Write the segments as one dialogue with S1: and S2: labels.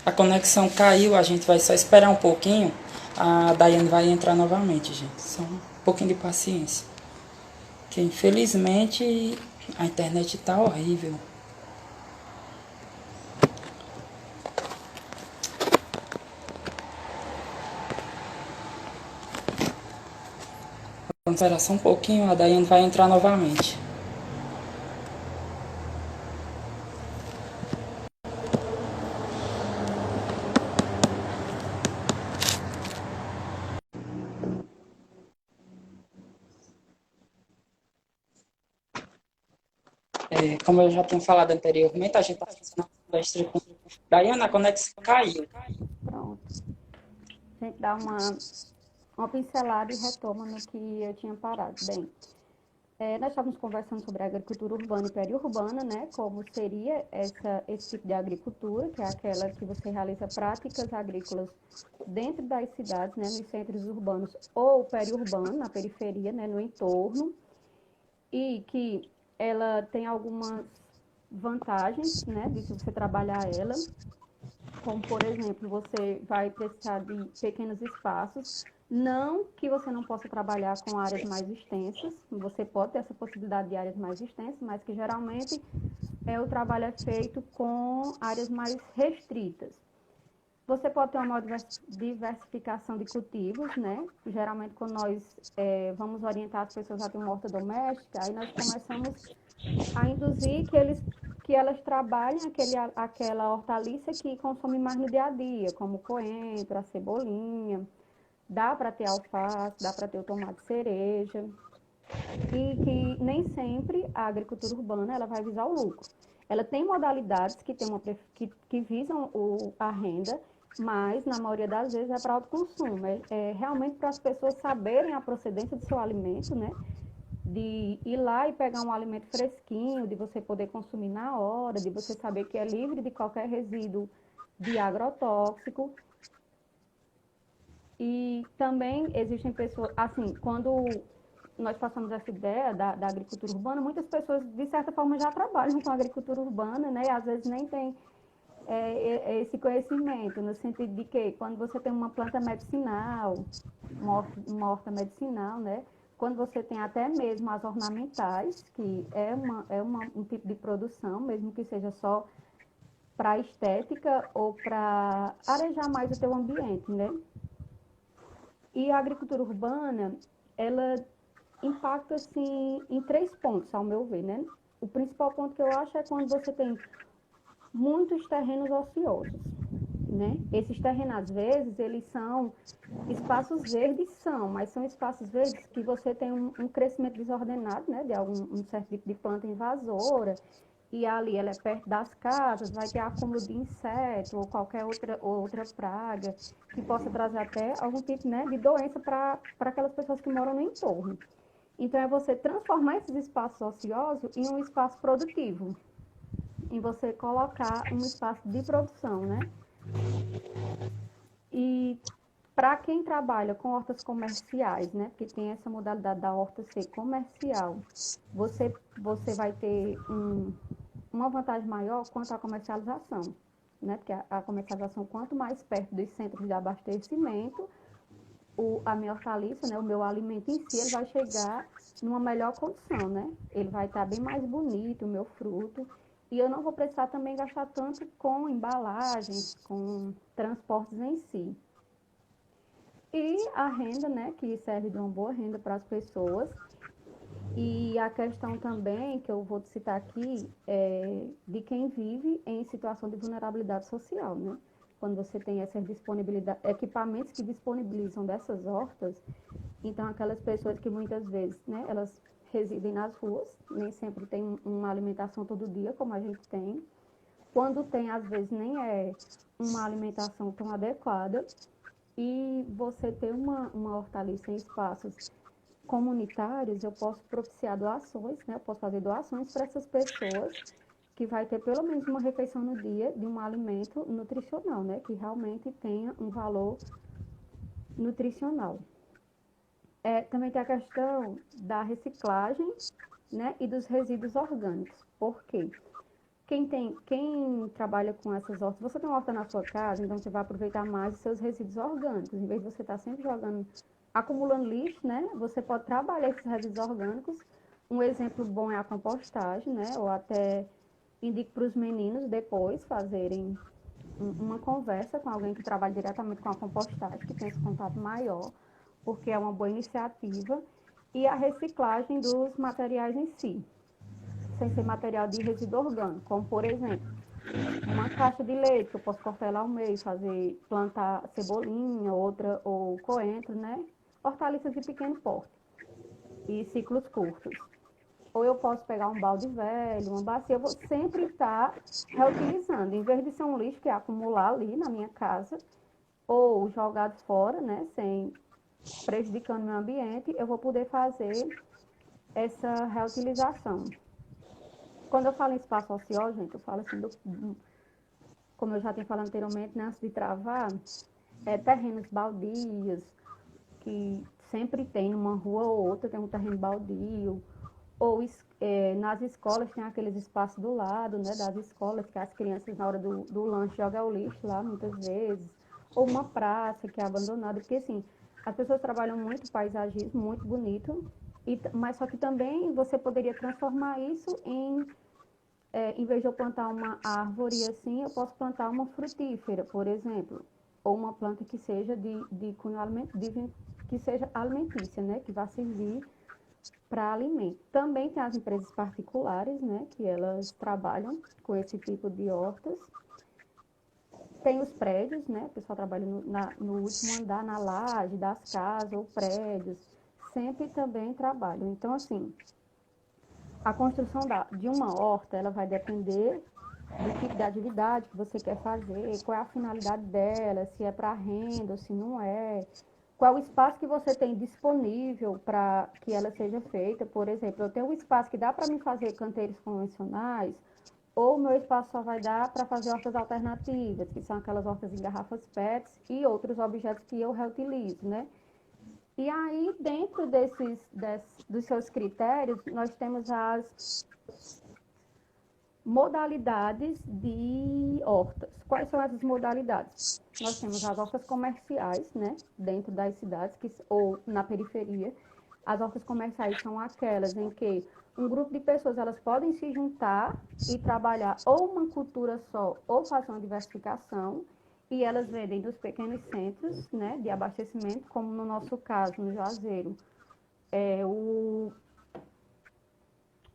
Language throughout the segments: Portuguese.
S1: A conexão caiu, a gente vai só esperar um pouquinho. A Daiane vai entrar novamente, gente. Só um pouquinho de paciência. Que infelizmente a internet tá horrível. Vamos esperar só um pouquinho, a Daiane vai entrar novamente. Como eu já tinha falado anteriormente, a gente está fazendo uma palestra com Daiane, a conexão caiu.
S2: Pronto. A gente dá uma pincelada e retoma no que eu tinha parado. Bem, nós estávamos conversando sobre a agricultura urbana e periurbana, né? Como seria esse tipo de agricultura, que é aquela que você realiza práticas agrícolas dentro das cidades, né? Nos centros urbanos ou periurbano, na periferia, né? No entorno. E que ela tem algumas vantagens, né? De você trabalhar ela, como por exemplo, você vai precisar de pequenos espaços, não que você não possa trabalhar com áreas mais extensas, você pode ter essa possibilidade de áreas mais extensas, mas que geralmente o trabalho é feito com áreas mais restritas. Você pode ter uma maior diversificação de cultivos, né? Geralmente, quando nós vamos orientar as pessoas a ter uma horta doméstica, aí nós começamos a induzir que elas trabalhem aquela hortaliça que consome mais no dia a dia, como coentro, a cebolinha, dá para ter alface, dá para ter o tomate cereja, e que nem sempre a agricultura urbana ela vai visar o lucro. Ela tem modalidades que visam a renda, mas na maioria das vezes é para autoconsumo, é realmente para as pessoas saberem a procedência do seu alimento, né? De ir lá e pegar um alimento fresquinho, de você poder consumir na hora, de você saber que é livre de qualquer resíduo de agrotóxico. E também existem pessoas, assim, quando nós passamos essa ideia da agricultura urbana, muitas pessoas, de certa forma, já trabalham com a agricultura urbana, né? E às vezes nem tem esse conhecimento, no sentido de que quando você tem uma planta medicinal, uma horta medicinal, né? Quando você tem até mesmo as ornamentais, que um tipo de produção, mesmo que seja só para estética ou para arejar mais o teu ambiente, né? E a agricultura urbana, ela impacta assim em três pontos, ao meu ver, né? O principal ponto que eu acho é quando você tem muitos terrenos ociosos, né? Esses terrenos, às vezes, eles são espaços verdes, mas são espaços verdes que você tem um crescimento desordenado, né? De um certo tipo de planta invasora, e ali ela é perto das casas, vai ter acúmulo de inseto ou qualquer outra praga que possa trazer até algum tipo, né, de doença para aquelas pessoas que moram no entorno. Então, é você transformar esses espaços ociosos em um espaço produtivo, em você colocar um espaço de produção, né? E para quem trabalha com hortas comerciais, né, porque tem essa modalidade da horta ser comercial, você vai ter uma vantagem maior quanto à comercialização, né? Porque a comercialização, quanto mais perto dos centros de abastecimento, a minha hortaliça, né, o meu alimento em si, ele vai chegar numa melhor condição, né? Ele vai estar bem mais bonito, o meu fruto, e eu não vou precisar também gastar tanto com embalagens, com transportes em si. E a renda, né, que serve de uma boa renda para as pessoas. E a questão também, que eu vou citar aqui, é de quem vive em situação de vulnerabilidade social, né? Quando você tem essas disponibilidade, equipamentos que disponibilizam dessas hortas, então aquelas pessoas que muitas vezes, né, elas residem nas ruas, nem sempre tem uma alimentação todo dia, como a gente tem. Quando tem, às vezes, nem é uma alimentação tão adequada. E você ter uma hortaliça em espaços comunitários, eu posso propiciar doações, né? Eu posso fazer doações para essas pessoas que vai ter pelo menos uma refeição no dia de um alimento nutricional, né? Que realmente tenha um valor nutricional. Também tem a questão da reciclagem, né? E dos resíduos orgânicos. Por quê? Quem trabalha com essas hortas, você tem uma horta na sua casa, então você vai aproveitar mais os seus resíduos orgânicos. Em vez de você estar sempre jogando, acumulando lixo, né? Você pode trabalhar esses resíduos orgânicos. Um exemplo bom é a compostagem, né? Ou até indico para os meninos depois fazerem uma conversa com alguém que trabalha diretamente com a compostagem, que tem esse contato maior, porque é uma boa iniciativa. E a reciclagem dos materiais em si, sem ser material de resíduo orgânico, como por exemplo, uma caixa de leite, que eu posso cortar ela ao meio, fazer, plantar cebolinha, outra, ou coentro, né? Hortaliças de pequeno porte e ciclos curtos. Ou eu posso pegar um balde velho, uma bacia, eu vou sempre estar reutilizando. Em vez de ser um lixo que é acumular ali na minha casa, ou jogado fora, né, sem prejudicando o meio ambiente, eu vou poder fazer essa reutilização. Quando eu falo em espaço ocioso, gente, eu falo assim, como eu já tinha falado anteriormente, né, antes de travar, terrenos baldios, que sempre tem numa rua ou outra, tem um terreno baldio, ou nas escolas tem aqueles espaços do lado, né, das escolas, que as crianças na hora do lanche jogam o lixo lá, muitas vezes, ou uma praça que é abandonada, porque assim, as pessoas trabalham muito paisagismo, muito bonito, mas só que também você poderia transformar isso em vez de eu plantar uma árvore assim, eu posso plantar uma frutífera, por exemplo, ou uma planta que seja de cunho que seja alimentícia, né, que vá servir para alimento. Também tem as empresas particulares, né, que elas trabalham com esse tipo de hortas. Tem os prédios, né, o pessoal trabalha no último andar, na laje das casas ou prédios, sempre também trabalham. Então, assim, a construção de uma horta, ela vai depender do tipo de atividade que você quer fazer, qual é a finalidade dela, se é para renda ou se não é, qual o espaço que você tem disponível para que ela seja feita. Por exemplo, eu tenho um espaço que dá para mim fazer canteiros convencionais, ou o meu espaço só vai dar para fazer hortas alternativas, que são aquelas hortas em garrafas PETs e outros objetos que eu reutilizo, né? E aí, dentro dos seus critérios, nós temos as modalidades de hortas. Quais são essas modalidades? Nós temos as hortas comerciais, né, dentro das cidades ou na periferia. As hortas comerciais são aquelas em que um grupo de pessoas elas podem se juntar e trabalhar ou uma cultura só ou fazer uma diversificação e elas vendem nos pequenos centros, né, de abastecimento, como no nosso caso, no Juazeiro,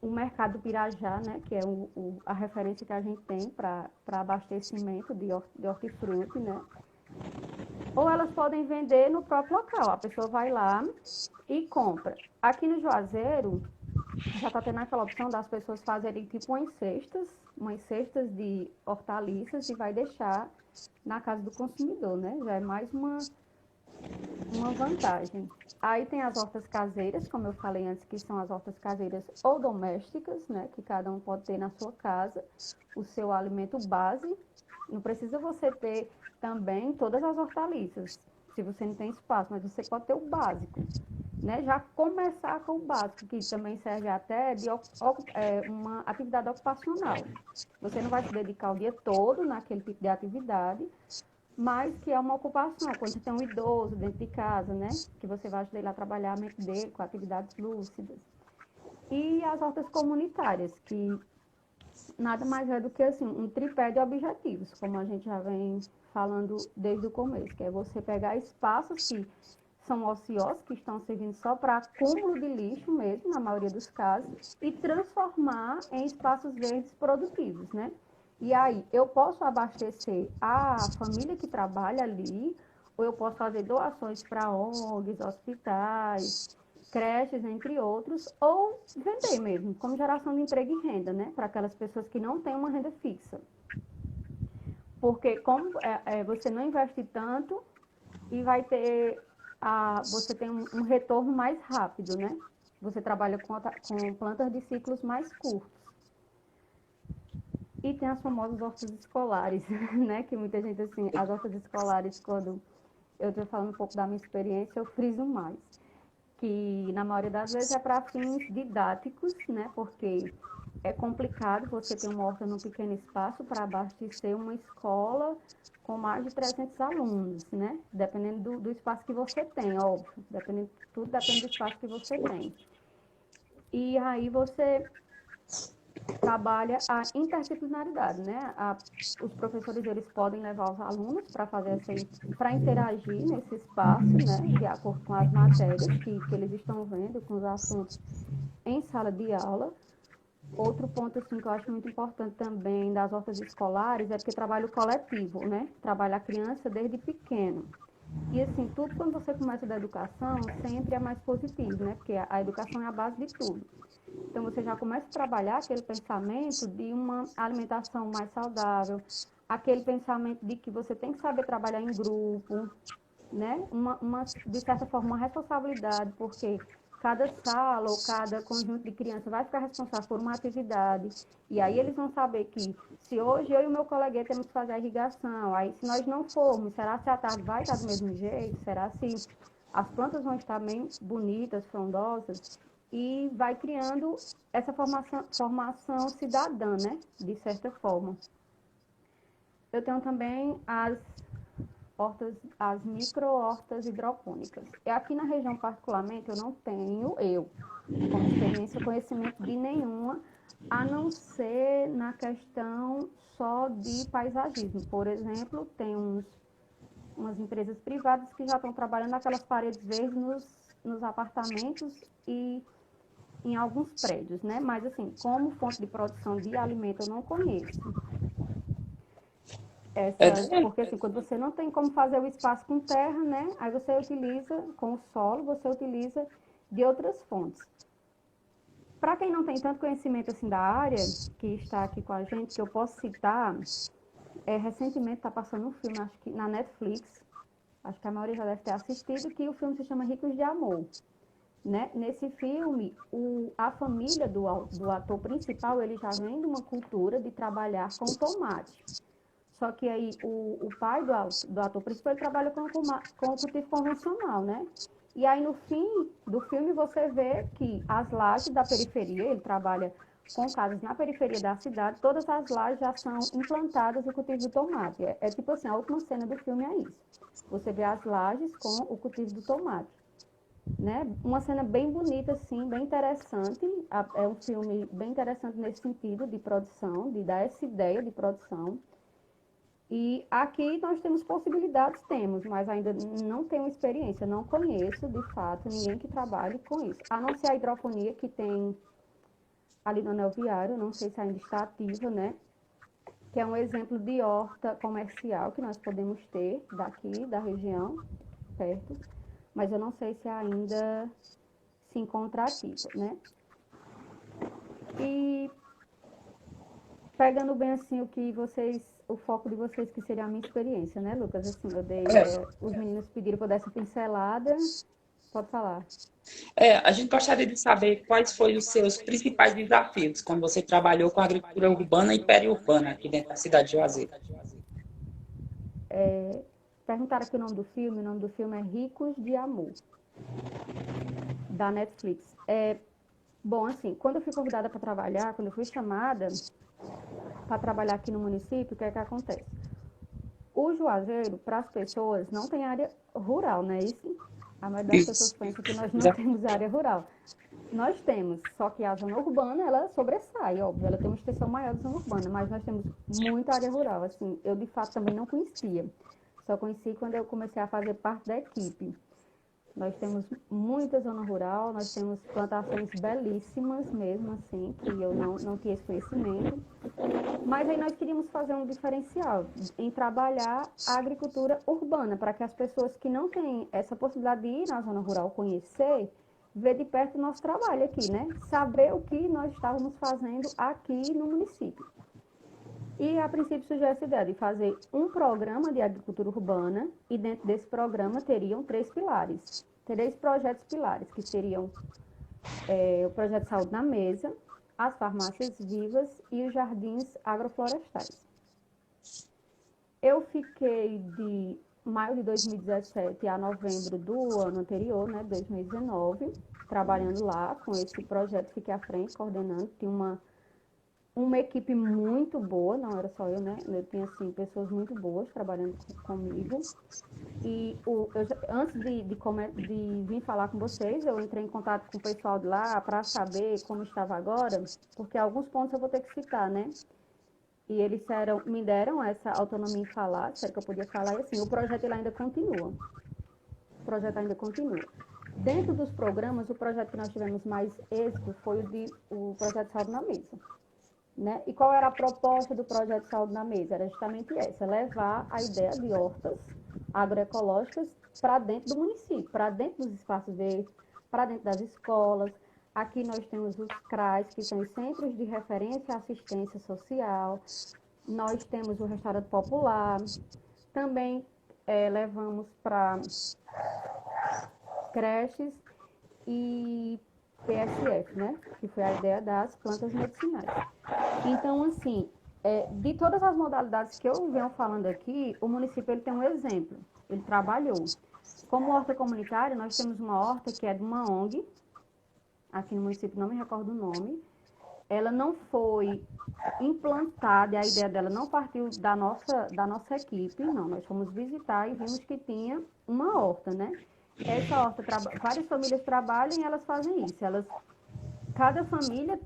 S2: o mercado Pirajá, né, que é a referência que a gente tem para abastecimento de hortifruti, né? Ou elas podem vender no próprio local. A pessoa vai lá e compra. Aqui no Juazeiro, já está tendo aquela opção das pessoas fazerem tipo umas cestas de hortaliças e vai deixar na casa do consumidor, né? Já é mais uma vantagem. Aí tem as hortas caseiras, como eu falei antes, que são as hortas caseiras ou domésticas, né? Que cada um pode ter na sua casa o seu alimento base. Não precisa você ter também todas as hortaliças, se você não tem espaço, mas você pode ter o básico, né? Já começar com o básico, que também serve até de uma atividade ocupacional. Você não vai se dedicar o dia todo naquele tipo de atividade, mas que é uma ocupação, quando você tem um idoso dentro de casa, né? Que você vai ajudar ele a trabalhar a mente dele com atividades lúcidas. E as hortas comunitárias, que nada mais é do que assim, um tripé de objetivos, como a gente já vem falando desde o começo, que é você pegar espaços que são ociosos, que estão servindo só para acúmulo de lixo mesmo, na maioria dos casos, e transformar em espaços verdes produtivos, né? E aí, eu posso abastecer a família que trabalha ali, ou eu posso fazer doações para ONGs, hospitais, creches, entre outros, ou vender mesmo, como geração de emprego e renda, né? Para aquelas pessoas que não têm uma renda fixa. Porque como você não investe tanto e você tem um retorno mais rápido, né? Você trabalha com plantas de ciclos mais curtos. E tem as famosas hortas escolares, né? Que muita gente, assim, as hortas escolares, quando eu estou falando um pouco da minha experiência, eu friso mais. Que, na maioria das vezes, é para fins didáticos, né? Porque é complicado você ter uma horta num pequeno espaço para abastecer uma escola com mais de 300 alunos, né? Dependendo do espaço que você tem, óbvio. Tudo depende do espaço que você tem. E aí você trabalha a interdisciplinaridade, né? Os professores, eles podem levar os alunos para para interagir nesse espaço, né? De acordo com as matérias que eles estão vendo, com os assuntos em sala de aula. Outro ponto, assim, que eu acho muito importante também das hortas escolares é porque trabalho coletivo, né? Trabalha a criança desde pequeno. E, assim, tudo quando você começa da educação sempre é mais positivo, né? Porque a educação é a base de tudo. Então, você já começa a trabalhar aquele pensamento de uma alimentação mais saudável, aquele pensamento de que você tem que saber trabalhar em grupo, né? De certa forma, uma responsabilidade, porque cada sala ou cada conjunto de crianças vai ficar responsável por uma atividade. E aí eles vão saber que se hoje eu e o meu colega temos que fazer a irrigação, aí se nós não formos, será se a tarde vai estar do mesmo jeito? Será se as plantas vão estar bem bonitas, frondosas? E vai criando essa formação cidadã, né? De certa forma. Eu tenho também as micro-hortas hidropônicas. E aqui na região, particularmente, eu não tenho, como experiência, conhecimento de nenhuma, a não ser na questão só de paisagismo. Por exemplo, tem umas empresas privadas que já estão trabalhando naquelas paredes verdes nos apartamentos e em alguns prédios, né? Mas, assim, como fonte de produção de alimento, eu não conheço.
S1: É,
S2: Porque assim, quando você não tem como fazer o espaço com terra, né? Aí você utiliza, com o solo, você utiliza de outras fontes. Para quem não tem tanto conhecimento assim da área, que está aqui com a gente, que eu posso citar, recentemente está passando um filme, acho que na Netflix, acho que a maioria já deve ter assistido, que o filme se chama Ricos de Amor. Né? Nesse filme, a família do ator principal, ele já vem de uma cultura de trabalhar com tomate. Só que aí o pai do ator principal, ele trabalha com o cultivo convencional, né? E aí no fim do filme você vê que as lajes da periferia, ele trabalha com casas na periferia da cidade, todas as lajes já são implantadas o cultivo do tomate. É tipo assim, a última cena do filme é isso. Você vê as lajes com o cultivo do tomate. Né? Uma cena bem bonita, assim, bem interessante. É um filme bem interessante nesse sentido de produção, de dar essa ideia de produção. E aqui nós temos possibilidades, temos, mas ainda não tenho experiência, não conheço, de fato, ninguém que trabalhe com isso. A não ser a hidroponia que tem ali no Anel Viário, não sei se ainda está ativa, né? Que é um exemplo de horta comercial que nós podemos ter daqui, da região, perto, mas eu não sei se ainda se encontra ativa, né? E pegando bem assim o foco de vocês, que seria a minha experiência, né, Lucas? Assim, os meninos pediram para eu dar essa pincelada. Pode falar.
S1: a gente gostaria de saber quais foram os seus principais desafios quando você trabalhou com agricultura urbana e periurbana aqui dentro da cidade de Juazeiro.
S2: Perguntaram aqui o nome do filme é Ricos de Amor, da Netflix. Bom, assim, quando eu fui convidada para trabalhar, quando eu fui chamada para trabalhar aqui no município, o que é que acontece? O Juazeiro, para as pessoas, não tem área rural, não é isso? A maioria das pessoas
S1: Isso.
S2: pensa que nós não temos área rural. Nós temos, só que a zona urbana, ela sobressai, óbvio, ela tem uma extensão maior da zona urbana, mas nós temos muita área rural, assim, eu de fato também não conhecia, só conheci quando eu comecei a fazer parte da equipe. Nós temos muita zona rural, nós temos plantações belíssimas mesmo, assim, que eu não tinha esse conhecimento. Mas aí nós queríamos fazer um diferencial em trabalhar a agricultura urbana, para que as pessoas que não têm essa possibilidade de ir na zona rural conhecer, ver de perto o nosso trabalho aqui, né? Saber o que nós estávamos fazendo aqui no município. E, a princípio, surgiu essa ideia de fazer um programa de agricultura urbana, e dentro desse programa teriam 3 projetos pilares, que seriam o projeto Saúde na Mesa, as farmácias vivas e os jardins agroflorestais. Eu fiquei de maio de 2017 a novembro do ano anterior, né, 2019, trabalhando lá com esse projeto, fiquei à frente, coordenando, tinha uma equipe muito boa, não era só eu, né? Eu tinha, assim, pessoas muito boas trabalhando comigo. E antes de vir falar com vocês, eu entrei em contato com o pessoal de lá para saber como estava agora, porque alguns pontos eu vou ter que citar, né? E eles me deram essa autonomia em falar, disseram que eu podia falar, e assim, o projeto ele ainda continua. O projeto ainda continua. Dentro dos programas, o projeto que nós tivemos mais êxito foi o projeto Saúde na Mesa. Né? E qual era a proposta do projeto Saúde na Mesa? Era justamente essa, levar a ideia de hortas agroecológicas para dentro do município, para dentro dos espaços verdes, para dentro das escolas. Aqui nós temos os CRAs, que são os Centros de Referência à Assistência Social. Nós temos o Restaurante Popular. Também levamos para creches e PSF, né? Que foi a ideia das plantas medicinais. Então, assim, de todas as modalidades que eu venho falando aqui, o município ele tem um exemplo. Ele trabalhou. Como horta comunitária, nós temos uma horta que é de uma ONG, aqui no município, não me recordo o nome. Ela não foi implantada, e a ideia dela não partiu da nossa equipe, não. Nós fomos visitar e vimos que tinha uma horta, né? Essa horta, várias famílias trabalham e elas fazem isso. Cada família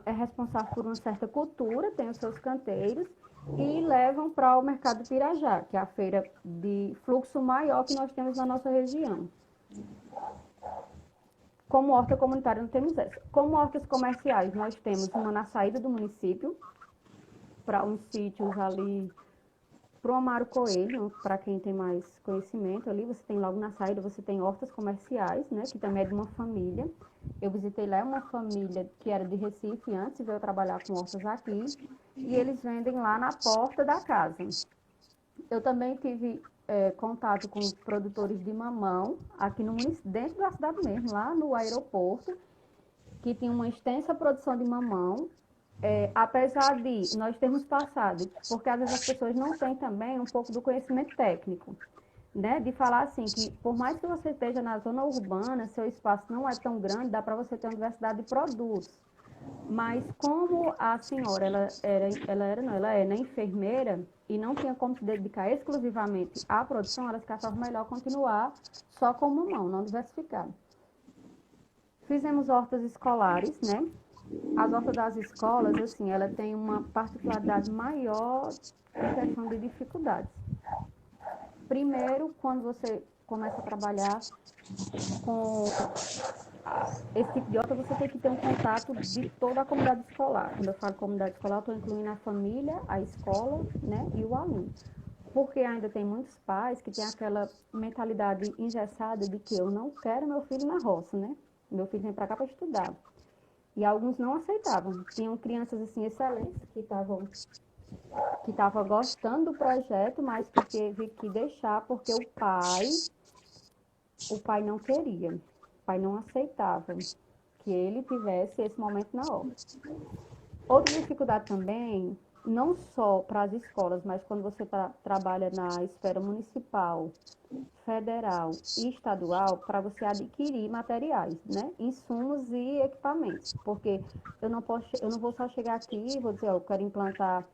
S2: é responsável por uma certa cultura, tem os seus canteiros e levam para o mercado de Pirajá, que é a feira de fluxo maior que nós temos na nossa região. Como horta comunitária não temos essa. Como hortas comerciais, nós temos uma na saída do município, para uns sítios ali, para o Amaro Coelho, para quem tem mais conhecimento ali, você tem logo na saída, você tem hortas comerciais, né, que também é de uma família. Eu visitei lá uma família que era de Recife antes, veio trabalhar com hortas aqui, e eles vendem lá na porta da casa. Eu também tive contato com produtores de mamão, aqui no município, dentro da cidade mesmo, lá no aeroporto, que tinha uma extensa produção de mamão, apesar de nós termos passado, porque às vezes as pessoas não têm também um pouco do conhecimento técnico, né? De falar assim, que por mais que você esteja na zona urbana, seu espaço não é tão grande, dá para você ter uma diversidade de produtos. Mas como a senhora, ela é, né, enfermeira e não tinha como se dedicar exclusivamente à produção, ela se achava melhor continuar só com mamão, não diversificar. Fizemos hortas escolares, né? As hortas das escolas, assim, ela tem uma particularidade maior em questão de dificuldades. Primeiro, quando você começa a trabalhar com esse tipo de horta, você tem que ter um contato de toda a comunidade escolar. Quando eu falo comunidade escolar, eu estou incluindo a família, a escola, né, e o aluno. Porque ainda tem muitos pais que têm aquela mentalidade engessada de que eu não quero meu filho na roça, né? Meu filho vem para cá para estudar. E alguns não aceitavam. Tinham crianças assim excelentes que estavam gostando do projeto, mas que teve que deixar porque o pai não queria, o pai não aceitava que ele tivesse esse momento na obra. Outra dificuldade também, não só para as escolas, mas quando você trabalha na esfera municipal, federal e estadual, para você adquirir materiais, né? Insumos e equipamentos. Porque eu não vou só chegar aqui e vou dizer, eu quero implantar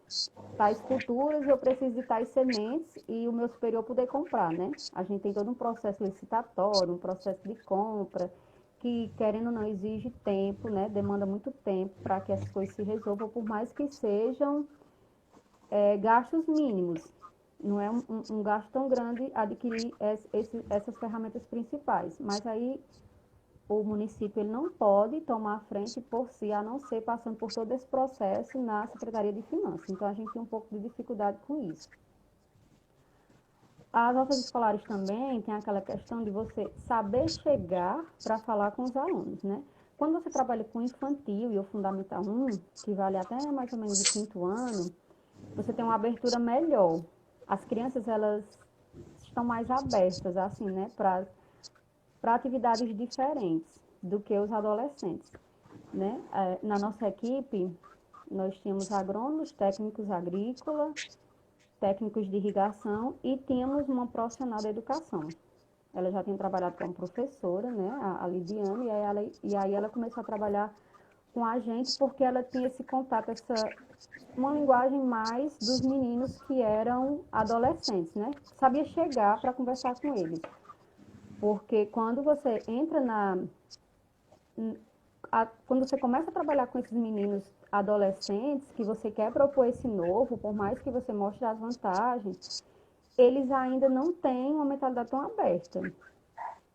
S2: tais culturas, eu preciso de tais sementes e o meu superior poder comprar, né? A gente tem todo um processo licitatório, um processo de compra, que, querendo ou não, exige tempo, né? Demanda muito tempo para que essas coisas se resolvam, por mais que sejam gastos mínimos. Não é um gasto tão grande adquirir essas ferramentas principais. Mas aí o município ele não pode tomar a frente por si, a não ser passando por todo esse processo na Secretaria de Finanças. Então, a gente tem um pouco de dificuldade com isso. As notas escolares também tem aquela questão de você saber chegar para falar com os alunos, né? Quando você trabalha com infantil e o Fundamental 1, que vale até mais ou menos o 5º ano, você tem uma abertura melhor. As crianças, elas estão mais abertas, assim, né, para atividades diferentes do que os adolescentes, né? Na nossa equipe, nós tínhamos agrônomos, técnicos agrícolas, técnicos de irrigação e tínhamos uma profissional da educação. Ela já tinha trabalhado como professora, né, a Lidiane, e aí ela começou a trabalhar com a gente, porque ela tinha esse contato, uma linguagem mais dos meninos que eram adolescentes, né? Sabia chegar para conversar com eles. Porque quando você entra quando você começa a trabalhar com esses meninos adolescentes, que você quer propor esse novo, por mais que você mostre as vantagens, eles ainda não têm uma mentalidade tão aberta.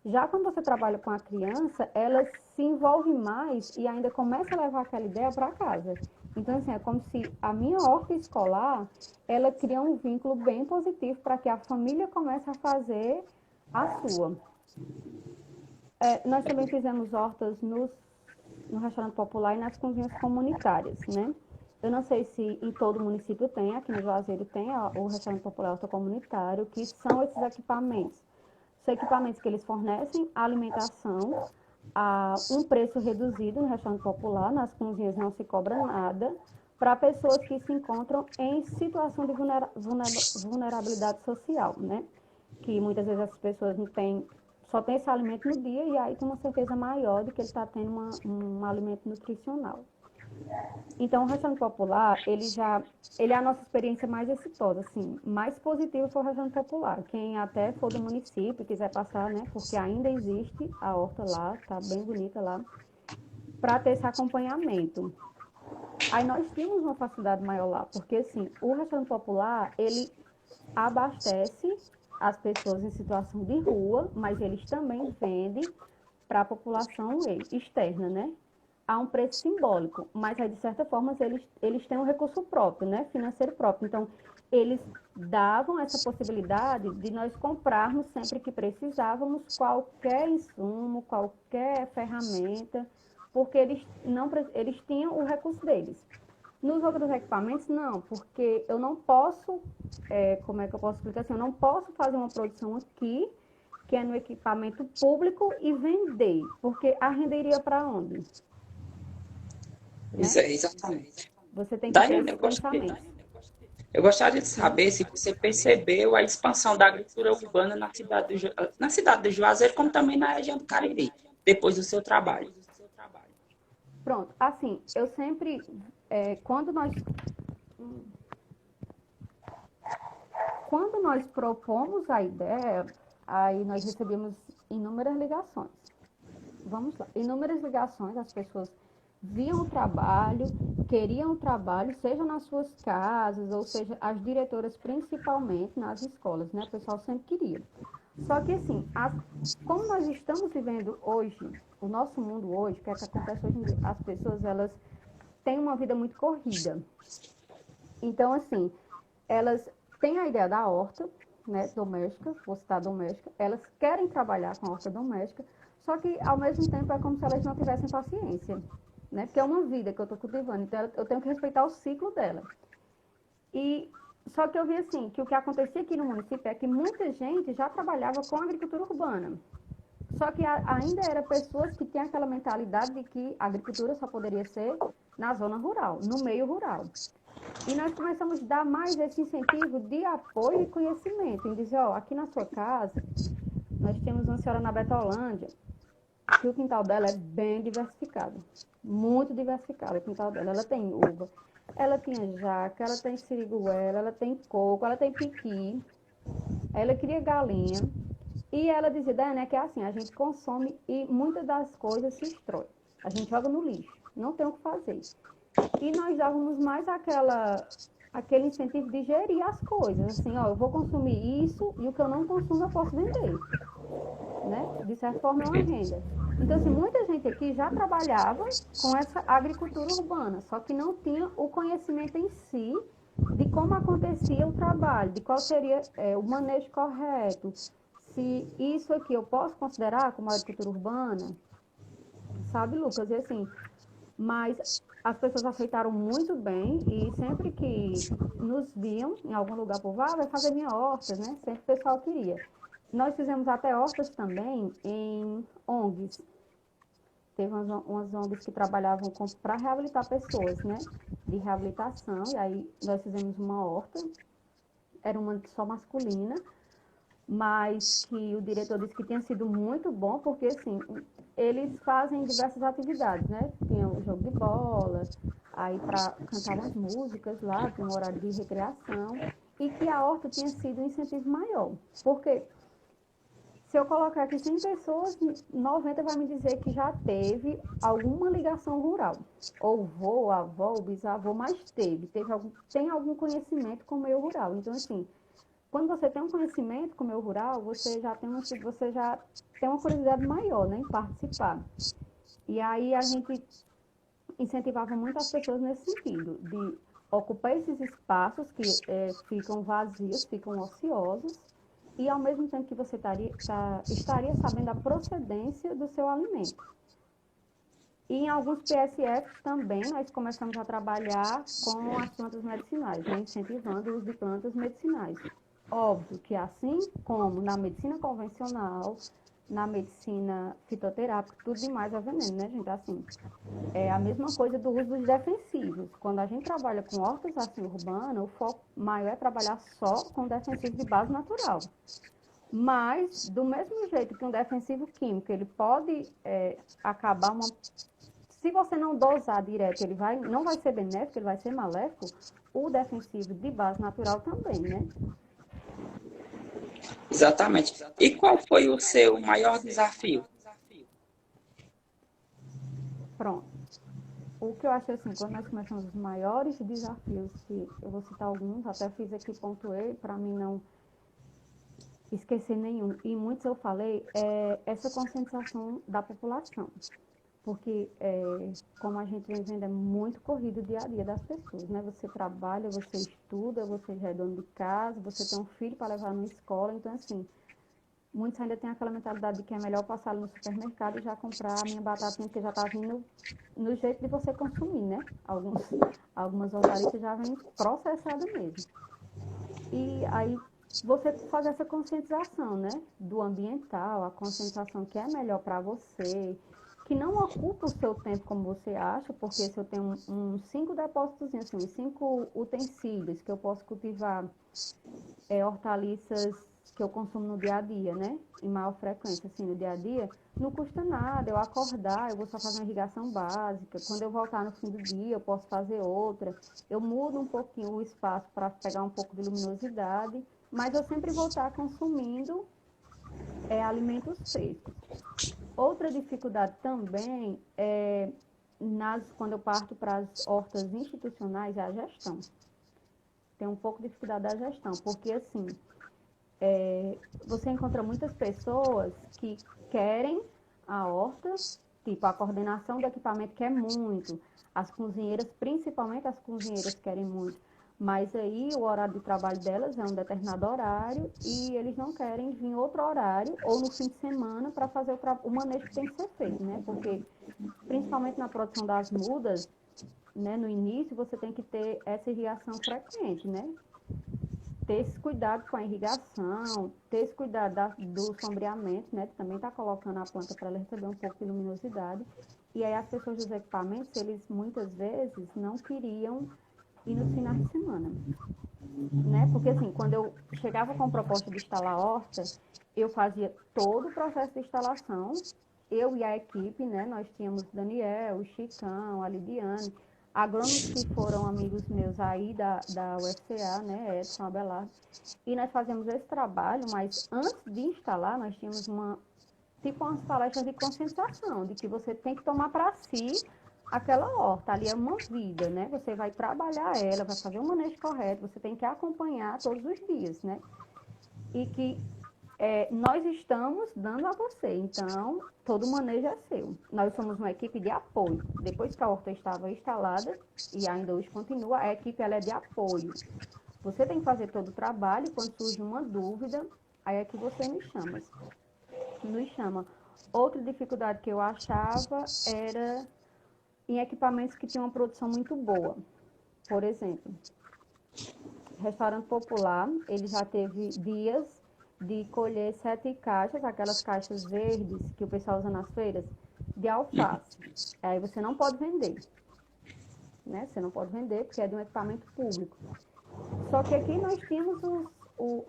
S2: Já quando você trabalha com a criança, ela se envolve mais e ainda começa a levar aquela ideia para casa. Então, assim, é como se a minha horta escolar, ela cria um vínculo bem positivo para que a família comece a fazer a sua. Nós também fizemos hortas no restaurante popular e nas cozinhas comunitárias, né? Eu não sei se em todo município tem, aqui no Juazeiro tem o restaurante popular horta comunitário, que são esses equipamentos. São equipamentos que eles fornecem alimentação a um preço reduzido no restaurante popular, nas cozinhas não se cobra nada, para pessoas que se encontram em situação de vulnerabilidade social, né? Que muitas vezes as pessoas não têm, só tem esse alimento no dia e aí tem uma certeza maior de que ele está tendo um alimento nutricional. Então, o restaurante popular, ele é a nossa experiência mais exitosa, assim, mais positiva foi o restaurante popular. Quem até for do município, quiser passar, né, porque ainda existe a horta lá, tá bem bonita lá, para ter esse acompanhamento. Aí nós tínhamos uma facilidade maior lá, porque, assim, o restaurante popular, ele abastece as pessoas em situação de rua, mas eles também vendem para a população externa, né? A um preço simbólico, mas aí, de certa forma, eles têm um recurso próprio, né? Financeiro próprio. Então, eles davam essa possibilidade de nós comprarmos sempre que precisávamos qualquer insumo, qualquer ferramenta, porque eles tinham o recurso deles. Nos outros equipamentos, não, porque eu não posso, como é que eu posso explicar assim? Eu não posso fazer uma produção aqui, que é no equipamento público, e vender, porque a renderia para onde?
S1: Isso
S2: Né?
S1: é, exatamente.
S2: Você tem que ter
S1: Daiane,
S2: esse pensamento.
S1: eu gostaria de
S2: Sim.
S1: saber se você percebeu a expansão da agricultura urbana na cidade de Juazeiro, como também na região do Cariri, depois do seu trabalho.
S2: Pronto, assim, eu sempre, quando nós propomos a ideia, aí nós recebemos inúmeras ligações. Vamos lá, inúmeras ligações, as pessoas viam o trabalho, queriam o trabalho, seja nas suas casas, ou seja, as diretoras principalmente nas escolas, né? O pessoal sempre queria. Só que assim, como nós estamos vivendo hoje, o nosso mundo hoje, o que é que acontece hoje em dia? As pessoas, elas têm uma vida muito corrida. Então, assim, elas têm a ideia da horta, né, doméstica, vou citar doméstica, elas querem trabalhar com a horta doméstica, só que, ao mesmo tempo, é como se elas não tivessem paciência, né? Porque é uma vida que eu estou cultivando, então eu tenho que respeitar o ciclo dela. E só que eu vi assim, que o que acontecia aqui no município é que muita gente já trabalhava com agricultura urbana. Só que ainda eram pessoas que tinham aquela mentalidade de que a agricultura só poderia ser na zona rural, no meio rural. E nós começamos a dar mais esse incentivo de apoio e conhecimento, em dizer, ó, aqui na sua casa, nós temos uma senhora na Betolândia, que o quintal dela é bem diversificado, muito diversificado o quintal dela. Ela tem uva, ela tem jaca, ela tem siriguela, ela tem coco, ela tem piqui, ela cria galinha. E ela dizia, Daiane, é que é assim, a gente consome e muitas das coisas se destrói. A gente joga no lixo, não tem o que fazer. E nós dávamos mais aquele incentivo de gerir as coisas. Assim, ó, eu vou consumir isso e o que eu não consumo eu posso vender. Né? De certa forma é uma renda. Então, assim, muita gente aqui já trabalhava com essa agricultura urbana, só que não tinha o conhecimento em si de como acontecia o trabalho, de qual seria o manejo correto, se isso aqui eu posso considerar como agricultura urbana, sabe, Lucas? E assim, mas as pessoas aceitaram muito bem e sempre que nos viam em algum lugar por vai fazer minha horta, né? Sempre o pessoal queria. Nós fizemos até hortas também em ONGs. Teve umas ONGs que trabalhavam para reabilitar pessoas, né? De reabilitação. E aí nós fizemos uma horta, era uma só masculina, mas que o diretor disse que tinha sido muito bom, porque, assim, eles fazem diversas atividades, né? Tinha o jogo de bola, aí para cantar umas músicas lá, tinha um horário de recreação, e que a horta tinha sido um incentivo maior. Porque se eu colocar aqui 100 pessoas, 90 vai me dizer que já teve alguma ligação rural. Ou vô, avó, ou bisavô, mas tem algum conhecimento com o meio rural. Então, assim, quando você tem um conhecimento com o meio rural, você já tem uma curiosidade maior, né, em participar. E aí a gente incentivava muito as pessoas nesse sentido, de ocupar esses espaços que ficam vazios, ficam ociosos, e ao mesmo tempo que você estaria sabendo a procedência do seu alimento. E em alguns PSFs também nós começamos a trabalhar com as plantas medicinais, né, incentivando o uso de plantas medicinais. Óbvio que assim como na medicina convencional, na medicina fitoterápica, tudo demais é veneno, né, gente? Assim, é a mesma coisa do uso dos defensivos. Quando a gente trabalha com hortas assim urbana, o foco maior é trabalhar só com defensivos de base natural. Mas, do mesmo jeito que um defensivo químico, ele pode acabar uma... Se você não dosar direto, não vai ser benéfico, ele vai ser maléfico. O defensivo de base natural também, né?
S1: Exatamente. E qual foi o seu maior desafio?
S2: Pronto. O que eu acho assim, quando nós começamos os maiores desafios, que eu vou citar alguns, até fiz aqui, pontuei, para mim não esquecer nenhum, e muitos eu falei, é essa conscientização da população. Porque, como a gente vem vendo, é muito corrido o dia a dia das pessoas, né? Você trabalha, você estuda, você já é dono de casa, você tem um filho para levar na escola, então, assim, muitos ainda têm aquela mentalidade de que é melhor passar ali no supermercado e já comprar a minha batatinha, porque já está vindo no jeito de você consumir, né? Algumas hortaliças já vêm processadas mesmo. E aí você fazer essa conscientização, né? Do ambiental, a conscientização que é melhor para você, que não ocupa o seu tempo como você acha, porque se eu tenho uns 5 depósitos, assim, uns 5 utensílios que eu posso cultivar hortaliças que eu consumo no dia a dia, né? Em maior frequência, assim, no dia a dia, não custa nada eu acordar, eu vou só fazer uma irrigação básica. Quando eu voltar no fim do dia, eu posso fazer outra. Eu mudo um pouquinho o espaço para pegar um pouco de luminosidade, mas eu sempre vou estar consumindo alimentos frescos. Outra dificuldade também é quando eu parto para as hortas institucionais é a gestão. Tem um pouco de dificuldade da gestão, porque assim, você encontra muitas pessoas que querem a horta, tipo, a coordenação do equipamento quer muito, as cozinheiras, principalmente as cozinheiras, querem muito, mas aí o horário de trabalho delas é um determinado horário e eles não querem vir outro horário ou no fim de semana para fazer o manejo que tem que ser feito, né? Porque, principalmente na produção das mudas, né, no início você tem que ter essa irrigação frequente, né? Ter esse cuidado com a irrigação, ter esse cuidado do sombreamento, né? Que também está colocando a planta para ela receber um pouco de luminosidade. E aí as pessoas dos equipamentos, eles muitas vezes não queriam ir nos finais de semana, né? Porque assim, quando eu chegava com proposta de instalar a horta, eu fazia todo o processo de instalação, eu e a equipe, né? Nós tínhamos o Daniel, o Chicão, a Lidiane, agrônomos que foram amigos meus aí da UFCA, né? Edson Abelardo, e nós fazíamos esse trabalho, mas antes de instalar, nós tínhamos umas palestras de conscientização, de que você tem que tomar para si aquela horta, ali é uma vida, né? Você vai trabalhar ela, vai fazer o manejo correto, você tem que acompanhar todos os dias, né? E que nós estamos dando a você, então todo o manejo é seu. Nós somos uma equipe de apoio. Depois que a horta estava instalada, e ainda hoje continua, a equipe ela é de apoio. Você tem que fazer todo o trabalho, quando surge uma dúvida, aí é que você nos chama. Outra dificuldade que eu achava era em equipamentos que tinham uma produção muito boa. Por exemplo, restaurante popular, ele já teve dias de colher 7 caixas, aquelas caixas verdes que o pessoal usa nas feiras, de alface. Aí você não pode vender, né? Você não pode vender porque é de um equipamento público. Só que aqui nós tínhamos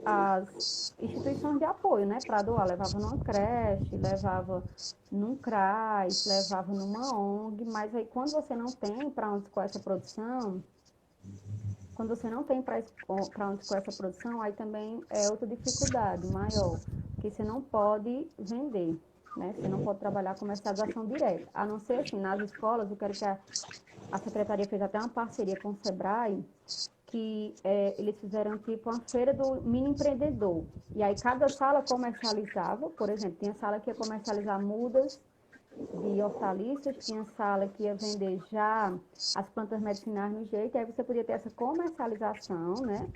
S2: as instituições de apoio, né, para doar. Levava numa creche, levava num CRAS, levava numa ONG, mas aí quando você não tem para onde escoar essa produção, quando você não tem para onde escoar essa produção, aí também é outra dificuldade maior, porque você não pode vender, né? Você não pode trabalhar comercialização direta, a não ser assim, nas escolas, eu quero que a secretaria fez até uma parceria com o Sebrae, que eles fizeram tipo uma feira do mini empreendedor. E aí cada sala comercializava, por exemplo, tinha sala que ia comercializar mudas de hortaliças, tinha sala que ia vender já as plantas medicinais no jeito, e aí você podia ter essa comercialização, né,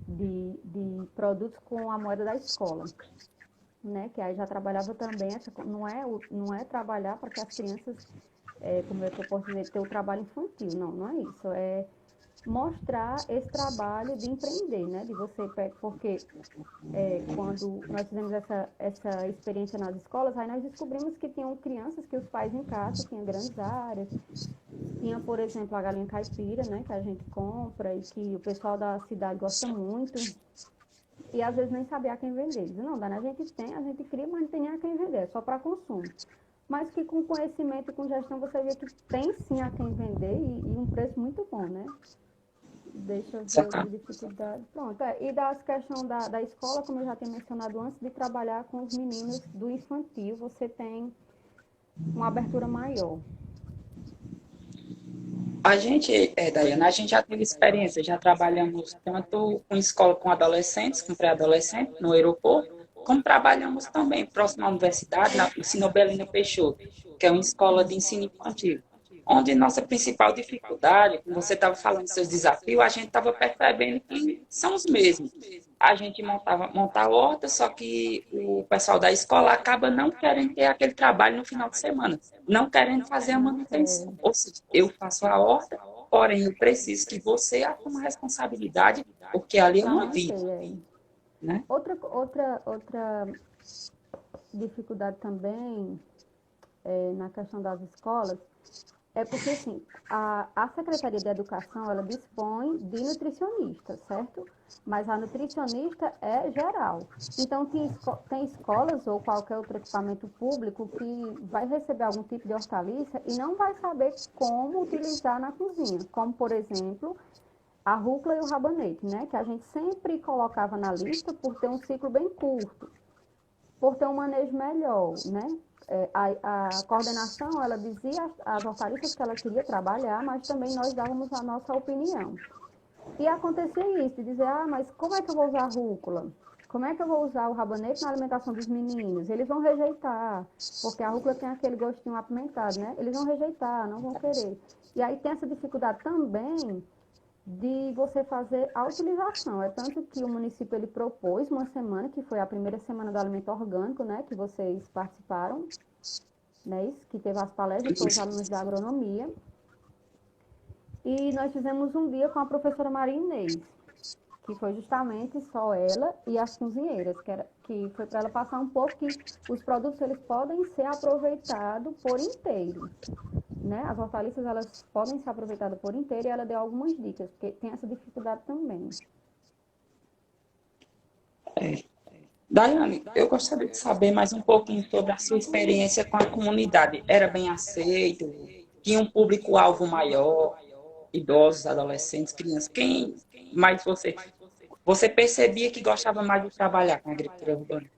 S2: de produtos com a moeda da escola, né, que aí já trabalhava também, não é trabalhar para que as crianças, como é que eu posso dizer, ter o trabalho infantil, não é isso, é mostrar esse trabalho de empreender, né? De você, porque quando nós fizemos essa experiência nas escolas, aí nós descobrimos que tinham crianças que os pais em casa tinham grandes áreas, tinha, por exemplo, a galinha caipira, né? Que a gente compra e que o pessoal da cidade gosta muito, e às vezes nem sabia a quem vender. Diz, não, Dani, a gente tem, a gente cria, mas não tem nem a quem vender, é só para consumo. Mas que com conhecimento e com gestão você vê que tem sim a quem vender e um preço muito bom, né? Deixa eu ver outra
S1: Exatamente.
S2: dificuldade. Pronto, e das questão da escola, como eu já tinha mencionado antes, de trabalhar com os meninos do infantil, você tem uma abertura maior.
S1: Daiane, a gente já teve experiência, já trabalhamos tanto com escola com adolescentes, com pré-adolescentes, no aeroporto, como trabalhamos também próximo à universidade, na Sinobelina Peixoto, que é uma escola de ensino infantil, onde nossa principal dificuldade, como você estava falando dos seus desafios, a gente estava percebendo que são os mesmos. A gente monta a horta, só que o pessoal da escola acaba não querendo ter aquele trabalho no final de semana, não querendo fazer a
S2: Não
S1: manutenção.
S2: quero.
S1: Ou seja, eu faço a horta, porém eu preciso que você assuma a responsabilidade, porque ali é
S2: Para
S1: uma vida,
S2: manter, é.
S1: né?
S2: Outra dificuldade também na questão das escolas é porque, assim, a Secretaria de Educação, ela dispõe de nutricionista, certo? Mas a nutricionista é geral. Então, tem escolas ou qualquer outro equipamento público que vai receber algum tipo de hortaliça e não vai saber como utilizar na cozinha. Como, por exemplo, a rúcula e o rabanete, né? Que a gente sempre colocava na lista por ter um ciclo bem curto, por ter um manejo melhor, né? A coordenação, ela dizia as hortaliças que ela queria trabalhar, mas também nós dávamos a nossa opinião. E acontecia isso, de dizer, mas como é que eu vou usar a rúcula? Como é que eu vou usar o rabanete na alimentação dos meninos? Eles vão rejeitar, porque a rúcula tem aquele gostinho apimentado, né? Eles vão rejeitar, não vão querer. E aí tem essa dificuldade também de você fazer a utilização. É tanto que o município ele propôs uma semana, que foi a primeira semana do alimento orgânico, né, que vocês participaram, né, isso, que teve as palestras para os alunos da agronomia. E nós fizemos um dia com a professora Maria Inês, que foi justamente só ela e as cozinheiras, que foi para ela passar um pouco que os produtos eles podem ser aproveitados por inteiro, né? As hortaliças elas podem ser aproveitadas por inteiro e ela deu algumas dicas, porque tem essa dificuldade também.
S1: Daiane, eu gostaria de saber mais um pouquinho sobre a sua experiência com a comunidade. Era bem aceito? Tinha um público-alvo maior? Idosos, adolescentes, crianças? Quem mais você percebia que gostava mais de trabalhar com a agricultura urbana?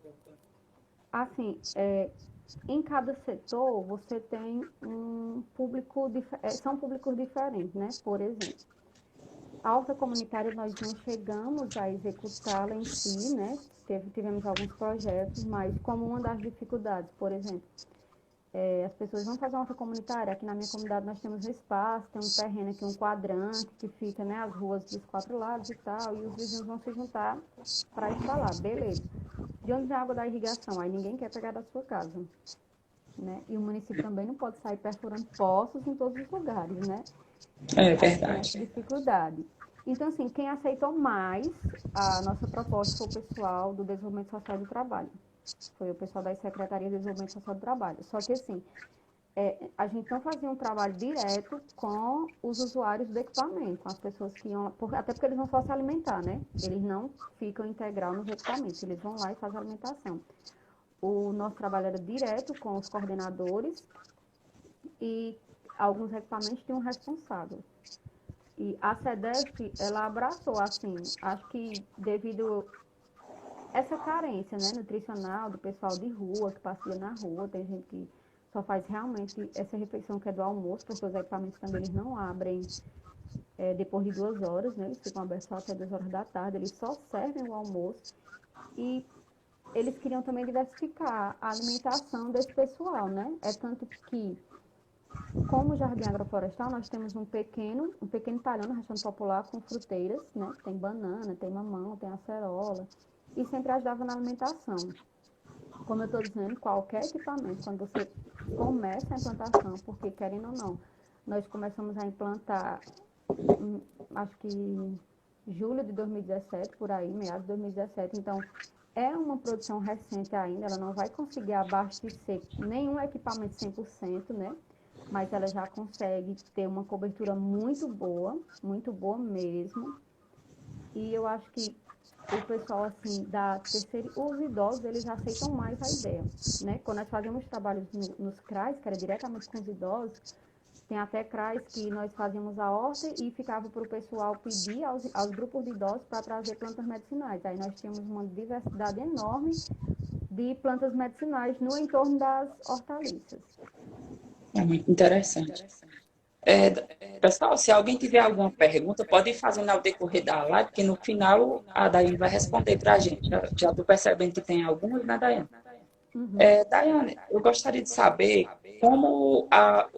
S2: Assim, em cada setor você tem um público, são públicos diferentes, né? Por exemplo, a horta comunitária nós não chegamos a executá-la em si, né? Tivemos alguns projetos, mas como uma das dificuldades, por exemplo, as pessoas vão fazer uma horta comunitária, aqui na minha comunidade nós temos um espaço, tem um terreno aqui, um quadrante, que fica, né, as ruas dos quatro lados e tal, e os vizinhos vão se juntar para instalar, beleza. De onde vem a água da irrigação? Aí ninguém quer pegar da sua casa, né? E o município também não pode sair perfurando poços em todos os lugares, né?
S1: É
S2: Aí tem essa
S1: verdade.
S2: dificuldade. Então, assim, quem aceitou mais a nossa proposta foi o pessoal do Desenvolvimento Social do Trabalho. Foi o pessoal da Secretaria de Desenvolvimento Social do Trabalho. Só que, assim, a gente não fazia um trabalho direto com os usuários do equipamento, com as pessoas que iam lá, até porque eles vão só se alimentar, né? Eles não ficam integral nos equipamentos, eles vão lá e fazem a alimentação. O nosso trabalho era direto com os coordenadores e alguns equipamentos tinham um responsável. E a SEDEF, ela abraçou, assim, acho que devido essa carência, né, nutricional do pessoal de rua, que passeia na rua, tem gente que só faz realmente essa refeição que é do almoço, porque os equipamentos também eles não abrem depois de 2 horas, né, eles ficam abertos só até 2 horas da tarde, eles só servem o almoço e eles queriam também diversificar a alimentação desse pessoal, né, é tanto que como Jardim Agroflorestal, nós temos um pequeno talhão no restaurante popular com fruteiras, né? Tem banana, tem mamão, tem acerola, e sempre ajudava na alimentação. Como eu estou dizendo, qualquer equipamento, quando você começa a implantação, porque querendo ou não, nós começamos a implantar, acho que julho de 2017, por aí, meados de 2017, então é uma produção recente ainda, ela não vai conseguir abastecer nenhum equipamento 100%, né? Mas ela já consegue ter uma cobertura muito boa mesmo. E eu acho que o pessoal, assim, da terceira, os idosos, eles aceitam mais a ideia, né? Quando nós fazíamos trabalhos nos CRAs, que era diretamente com os idosos, tem até CRAs que nós fazíamos a horta e ficava para o pessoal pedir aos grupos de idosos para trazer plantas medicinais. Aí nós tínhamos uma diversidade enorme de plantas medicinais no entorno das hortaliças.
S1: É muito interessante. É, pessoal, se alguém tiver alguma pergunta, pode ir fazendo ao decorrer da live, que no final a Daiane vai responder para a gente. Já estou percebendo que tem algumas, né, Daiane?
S2: Uhum.
S1: Daiane, eu gostaria de saber como as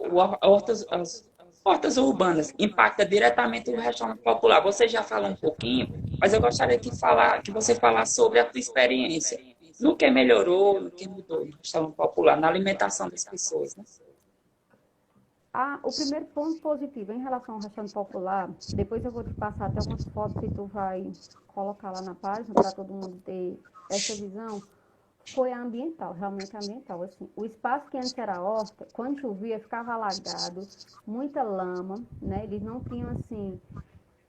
S1: hortas urbanas impacta diretamente o restaurante popular. Você já falou um pouquinho, mas eu gostaria que você falasse sobre a sua experiência. No que melhorou, no que mudou no restaurante popular, na alimentação das pessoas, né?
S2: O primeiro ponto positivo em relação ao restaurante popular, depois eu vou te passar até umas fotos que tu vai colocar lá na página para todo mundo ter essa visão, foi a ambiental, realmente ambiental. Assim, o espaço que antes era horta, quando chovia, ficava alagado, muita lama, né? Eles não tinham assim,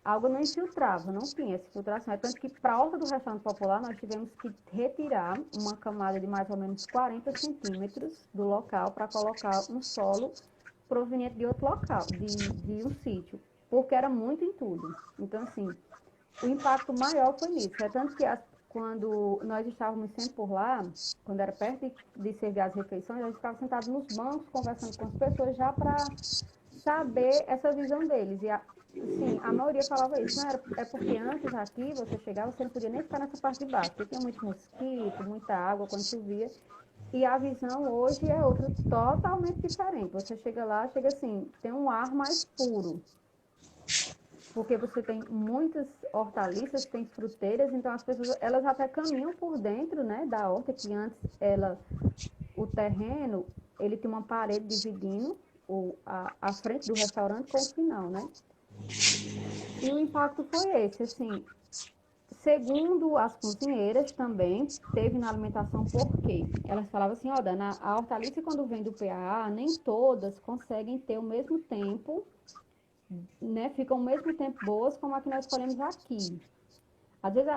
S2: a água não infiltrava, não tinha essa infiltração. É tanto que para a horta do restaurante popular nós tivemos que retirar uma camada de mais ou menos 40 centímetros do local para colocar um solo proveniente de outro local, de um sítio, porque era muito entulho. Então, assim, o impacto maior foi nisso. É tanto que quando nós estávamos sempre por lá, quando era perto de servir as refeições, a gente ficava sentado nos bancos, conversando com as pessoas já para saber essa visão deles. E, sim, a maioria falava isso. Não, é porque antes aqui, você chegava, você não podia nem ficar nessa parte de baixo, porque tinha muito mosquito, muita água quando chovia. E a visão hoje é outra, totalmente diferente. Você chega lá, chega assim, tem um ar mais puro. Porque você tem muitas hortaliças, tem fruteiras, então as pessoas, elas até caminham por dentro, né, da horta, que antes o terreno, ele tinha uma parede dividindo a frente do restaurante com o final, né? E o impacto foi esse, assim, segundo as cozinheiras também, teve na alimentação porque elas falavam assim, ó, Dana, a hortaliça quando vem do PAA, nem todas conseguem ter o mesmo tempo, né, ficam o mesmo tempo boas como a que nós colhemos aqui. Às vezes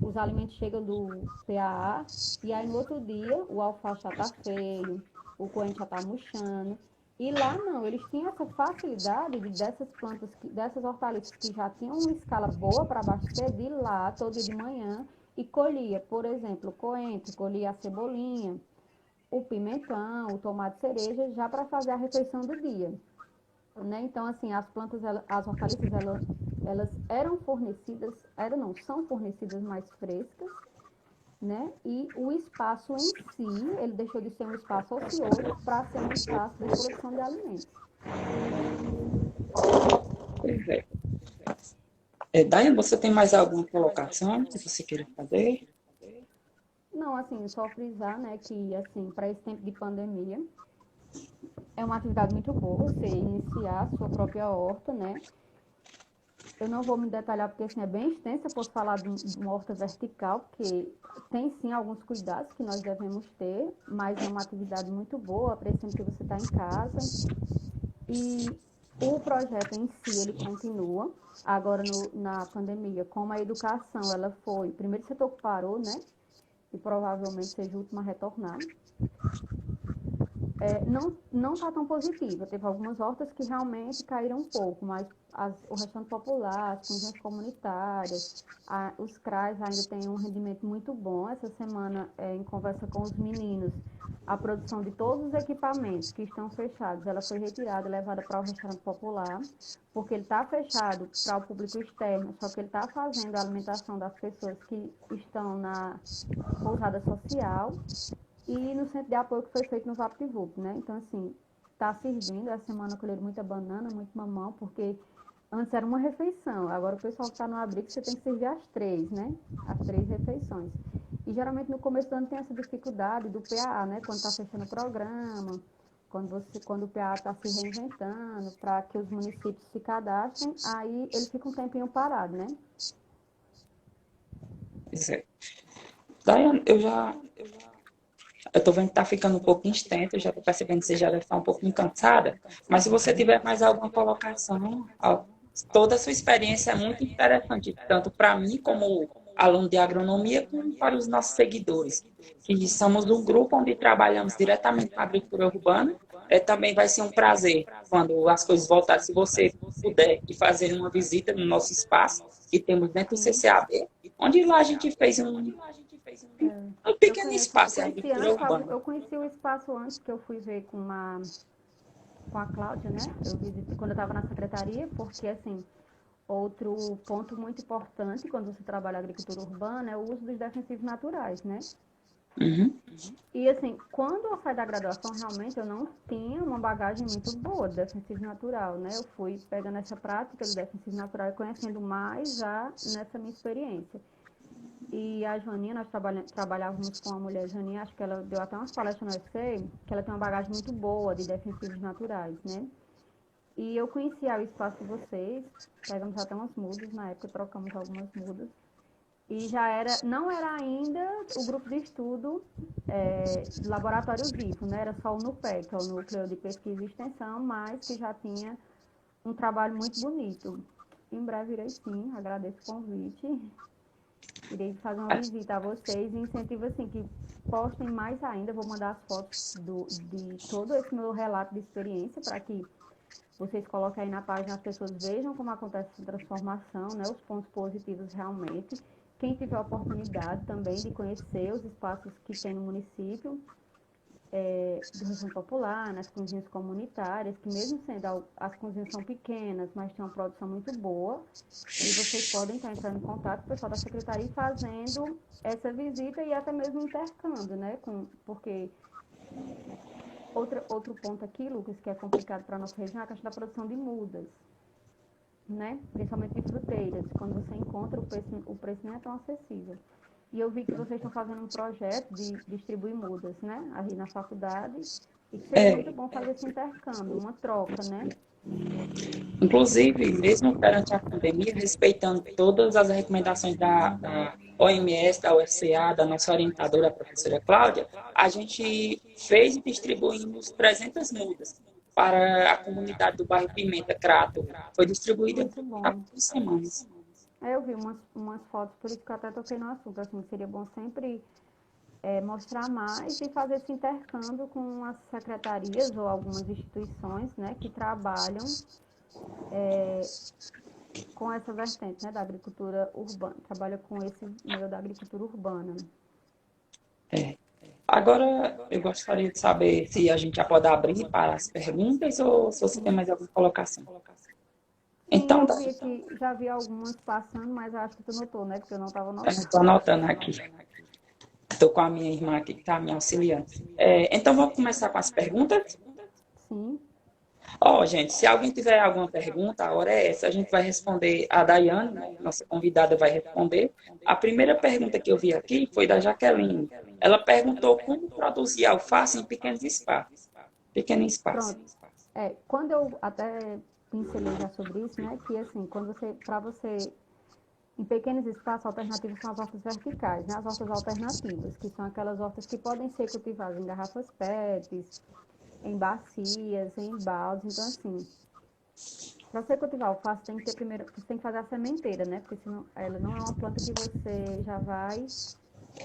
S2: os alimentos chegam do PAA e aí no outro dia o alface já está feio, o coentro já está murchando. E lá não, eles tinham essa facilidade dessas plantas, dessas hortaliças que já tinham uma escala boa para abastecer, de ir lá todo dia de manhã e colhia, por exemplo, o coentro, colhia a cebolinha, o pimentão, o tomate cereja, já para fazer a refeição do dia. Né? Então, assim, as plantas, as hortaliças, elas eram fornecidas, eram não, são fornecidas mais frescas, né? E o espaço em si, ele deixou de ser um espaço ocioso para ser um espaço de produção de alimentos.
S1: Pois é. Daiane, você tem mais alguma colocação que você queira fazer?
S2: Não, assim, só frisar, né, que, assim, para esse tempo de pandemia, é uma atividade muito boa você iniciar a sua própria horta, né? Eu não vou me detalhar porque assim, é bem extensa, eu posso falar de uma horta vertical, porque tem sim alguns cuidados que nós devemos ter, mas é uma atividade muito boa, apreciando que você está em casa. E o projeto em si, ele continua. Agora, na pandemia, como a educação, ela foi, primeiro setor que parou, né? E provavelmente seja o último a retornar. Não está tão positiva. Teve algumas hortas que realmente caíram um pouco, mas o restante popular, as cozinhas comunitárias, os CRAs ainda têm um rendimento muito bom. Essa semana, em conversa com os meninos, a produção de todos os equipamentos que estão fechados, ela foi retirada e levada para o restaurante popular, porque ele está fechado para o público externo, só que ele está fazendo a alimentação das pessoas que estão na pousada social e no centro de apoio que foi feito no VaptVup, né? Então, assim, tá servindo. Essa semana colheram muita banana, muito mamão, porque antes era uma refeição. Agora o pessoal que está no abrigo, você tem que servir as três, né? As três refeições. E geralmente no começo do ano tem essa dificuldade do PAA, né? Quando está fechando o programa, quando o PAA está se reinventando, para que os municípios se cadastrem, aí ele fica um tempinho parado, né?
S1: Pois é. Daiane, eu tô vendo que tá ficando um pouco extenso, eu já tô percebendo que você já deve estar um pouquinho cansada, mas se você tiver mais alguma colocação, toda a sua experiência é muito interessante, tanto para mim como aluno de agronomia, como para os nossos seguidores, que somos um grupo onde trabalhamos diretamente com a agricultura urbana. Também vai ser um prazer, quando as coisas voltarem, se você puder, ir fazer uma visita no nosso espaço, que temos dentro do
S2: Sim.
S1: CCAB, onde lá a gente fez um pequeno espaço em agricultura urbana.
S2: Eu conheci o espaço antes que eu fui ver com a Cláudia, né? Eu visitei quando eu estava na secretaria, porque assim, outro ponto muito importante quando você trabalha agricultura urbana é o uso dos defensivos naturais, né?
S1: Uhum.
S2: E assim, quando eu saí da graduação, realmente eu não tinha uma bagagem muito boa de defensivo natural, né? Eu fui pegando essa prática do defensivo natural e conhecendo mais já nessa minha experiência. E a Joaninha, nós trabalhávamos com a mulher Joaninha, acho que ela deu até umas palestras no UFC, que ela tem uma bagagem muito boa de defensivos naturais, né? E eu conhecia o espaço de vocês, pegamos até umas mudas, na época trocamos algumas mudas. E não era ainda o grupo de estudo de laboratório vivo, né? Era só o NUPEC, que é o Núcleo de Pesquisa e Extensão, mas que já tinha um trabalho muito bonito. Em breve irei sim, agradeço o convite. Irei fazer uma visita a vocês e incentivo assim que postem mais ainda. Vou mandar as fotos de todo esse meu relato de experiência para que vocês coloquem aí na página, as pessoas vejam como acontece essa transformação, né? Os pontos positivos realmente. Quem tiver a oportunidade também de conhecer os espaços que tem no município, do Região Popular, nas cozinhas comunitárias, que mesmo sendo as cozinhas são pequenas, mas tem uma produção muito boa, e vocês podem estar entrando em contato com o pessoal da secretaria e fazendo essa visita e até mesmo intercâmbio, né? Porque outro ponto aqui, Lucas, que é complicado para a nossa região, é a questão da produção de mudas, né? Principalmente de fruteiras. Quando você encontra, o preço não é tão acessível. E eu vi que vocês estão fazendo um projeto de distribuir mudas, né? Aí na faculdade. E que seria muito
S1: É,
S2: bom fazer esse intercâmbio, uma troca, né?
S1: inclusive, mesmo durante a pandemia, respeitando todas as recomendações da OMS, da UFCA, da nossa orientadora, a professora Cláudia, a gente fez e distribuímos 300 mudas para a comunidade do bairro Pimenta Crato. Foi distribuída
S2: Muito
S1: há
S2: bom.
S1: 2 semanas.
S2: Aí eu vi umas fotos, por isso que eu até toquei no assunto, assim, seria bom sempre mostrar mais e fazer esse intercâmbio com as secretarias ou algumas instituições, né, que trabalham com essa vertente, né, da agricultura urbana, trabalha com esse meio da agricultura urbana.
S1: É. Agora, eu gostaria de saber se a gente já pode abrir para as perguntas ou se você tem
S2: Sim,
S1: mais alguma colocação.
S2: sim,
S1: Então,
S2: eu vi aqui, já vi algumas passando, mas acho que tu notou, né, porque eu não estava
S1: eu
S2: notando.
S1: estou anotando aqui. Estou com a minha irmã aqui que está me auxiliando. Então, vamos começar com as perguntas?
S2: Sim,
S1: Gente, se alguém tiver alguma pergunta, a hora é essa. A gente vai responder, a Daiane, né, nossa convidada, vai responder. A primeira pergunta que eu vi aqui foi da Jaqueline. Ela perguntou como produzir alface em pequenos espaços. Pequeno espaço.
S2: pronto. Quando eu até pincelei já sobre isso, né? Que assim, para você, em pequenos espaços, alternativas são as hortas verticais, né? As hortas alternativas, que são aquelas hortas que podem ser cultivadas em garrafas PETs, em bacias, em baldes. Então, assim, para você cultivar alface, tem que ter primeiro, você tem que fazer a sementeira, né? Porque senão ela não é uma planta que você já vai.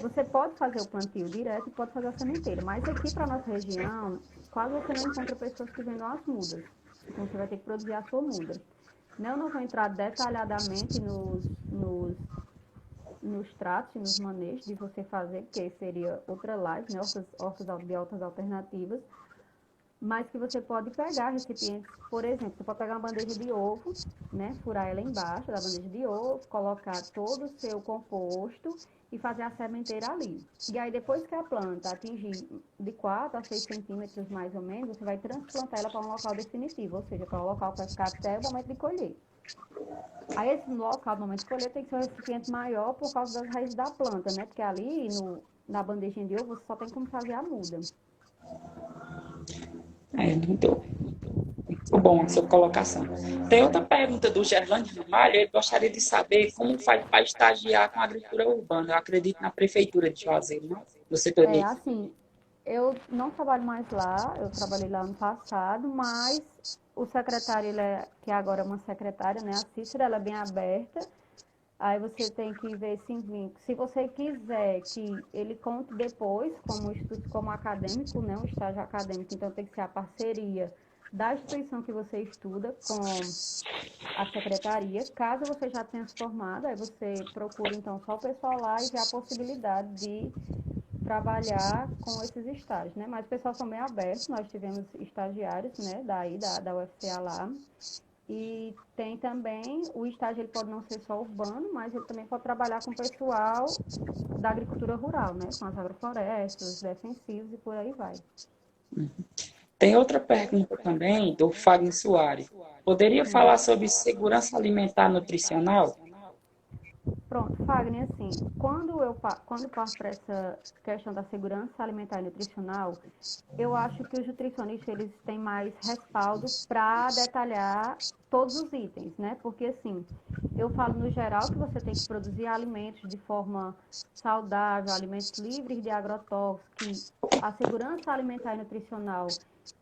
S2: Você pode fazer o plantio direto e pode fazer a sementeira, mas aqui para nossa região, quase você não encontra pessoas que vendam as mudas. Então você vai ter que produzir a sua muda. Não vou entrar detalhadamente nos tratos e nos manejos de você fazer, que seria outra live, né? Hortas alternativas, mas que você pode pegar recipientes, por exemplo, você pode pegar uma bandeja de ovo, né, furar ela embaixo da bandeja de ovo, colocar todo o seu composto e fazer a sementeira ali. E aí, depois que a planta atingir de 4 a 6 centímetros mais ou menos, você vai transplantar ela para um local definitivo, ou seja, para um local que vai ficar até o momento de colher. Aí, esse local, no momento de colher, tem que ser um recipiente maior por causa das raízes da planta, né? Porque ali, na bandejinha de ovo, você só tem como fazer a muda.
S1: É muito bom a sua colocação. Tem outra pergunta do Gerlande Ramalho, ele gostaria de saber como faz para estagiar com a agricultura urbana. Eu acredito na prefeitura de Juazeiro, não? No setor
S2: É,
S1: de...
S2: assim, eu não trabalho mais lá, eu trabalhei lá no passado, mas o secretário, que agora é uma secretária, né, a Cícera, ela é bem aberta. Aí você tem que ver se você quiser que ele conte depois como acadêmico, né, um estágio acadêmico, então tem que ser a parceria da instituição que você estuda com a secretaria. Caso você já tenha se formado, aí você procura então só o pessoal lá e vê a possibilidade de trabalhar com esses estágios, né? Mas o pessoal são bem abertos, nós tivemos estagiários, né, da UFCA lá, e tem também, o estágio ele pode não ser só urbano, mas ele também pode trabalhar com o pessoal da agricultura rural, né, com as agroflorestas, os defensivos e por aí vai.
S1: Tem outra pergunta também do Fagner Soares. Poderia falar sobre segurança alimentar nutricional?
S2: Pronto, Fagner, assim, quando passo para essa questão da segurança alimentar e nutricional, eu acho que os nutricionistas eles têm mais respaldo para detalhar todos os itens, né? Porque assim, eu falo no geral que você tem que produzir alimentos de forma saudável, alimentos livres de agrotóxicos, que a segurança alimentar e nutricional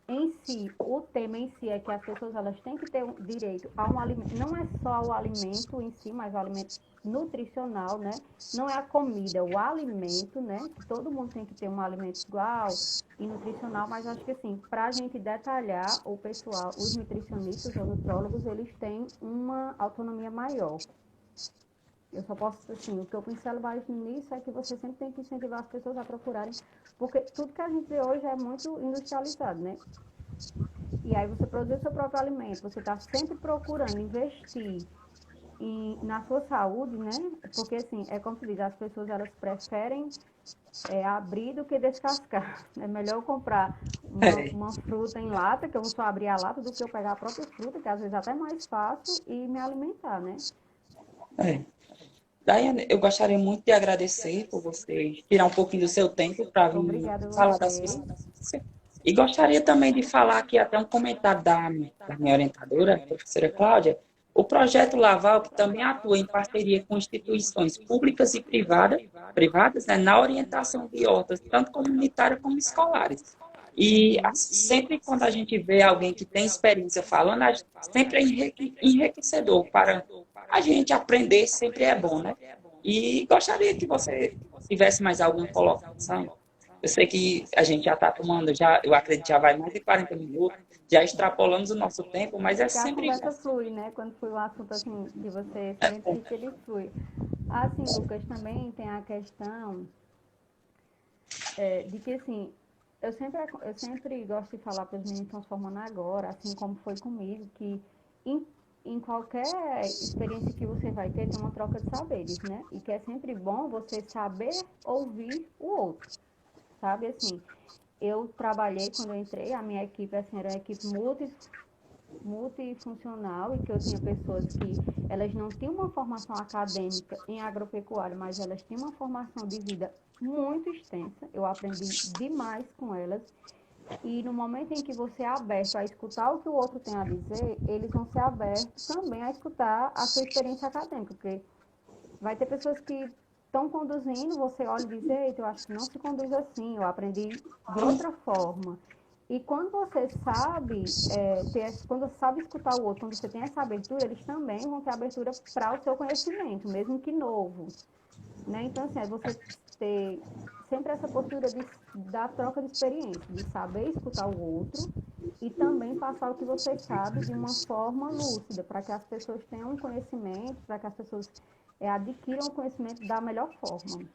S2: em si, o tema em si é que as pessoas elas têm que ter direito a um alimento, não é só o alimento em si, mas o alimento nutricional, né? Não é a comida, é o alimento, né? Que todo mundo tem que ter um alimento igual e nutricional, mas acho que assim, para a gente detalhar, o pessoal, os nutricionistas ou nutrólogos, eles têm uma autonomia maior. Eu só posso, assim, o que eu pincelo mais nisso é que você sempre tem que incentivar as pessoas a procurarem, porque tudo que a gente vê hoje é muito industrializado, né? E aí você produz o seu próprio alimento, você está sempre procurando investir na sua saúde, né? Porque, assim, é como se diz, as pessoas, elas preferem abrir do que descascar. É melhor eu comprar
S1: É,
S2: uma fruta em lata, que eu vou só abrir a lata, do que eu pegar a própria fruta, que às vezes é até mais fácil, e me alimentar, né?
S1: é. Daiane, eu gostaria muito de agradecer por você tirar um pouquinho do seu tempo para vir
S2: Obrigada a
S1: falar da sua
S2: vocês.
S1: experiência. E gostaria também de falar aqui até um comentário da minha orientadora, a professora Cláudia, o projeto Laval, que também atua em parceria com instituições públicas e privadas, né, na orientação de hortas, tanto comunitárias como escolares. E
S2: Uhum.
S1: sempre quando a gente vê alguém que tem experiência falando, sempre é enriquecedor para a gente aprender, sempre é bom, né? E gostaria que você tivesse mais alguma colocação. Eu sei que a gente já está tomando, já, eu acredito que já vai mais de 40 minutos, já extrapolamos o nosso tempo, mas é
S2: Que a
S1: sempre bom.
S2: conversa flui, né? Quando foi um assunto assim que você se identifica, ele flui. Assim, Lucas, também tem a questão de que, assim, eu sempre gosto de falar para os meninos que estão se formando agora, assim como foi comigo, que em, em qualquer experiência que você vai ter, tem uma troca de saberes, né? E que é sempre bom você saber ouvir o outro, sabe? Assim, eu trabalhei quando eu entrei, a minha equipe, assim, era uma equipe multifuncional e que eu tinha pessoas que elas não tinham uma formação acadêmica em agropecuária, mas elas tinham uma formação de vida muito extensa. Eu aprendi demais com elas E no momento em que você é aberto a escutar o que o outro tem a dizer, eles vão ser abertos também a escutar a sua experiência acadêmica, porque vai ter pessoas que estão conduzindo, você olha e diz, eita, eu acho que não se conduz assim, eu aprendi de outra forma. E quando você sabe, quando você sabe escutar o outro, quando você tem essa abertura, eles também vão ter abertura para o seu conhecimento, mesmo que novo. Né? Então, assim, é você ter sempre essa postura da troca de experiência, de saber escutar o outro e também passar o que você sabe de uma forma lúcida, para que as pessoas tenham um conhecimento, para que as pessoas adquiram o conhecimento da melhor forma.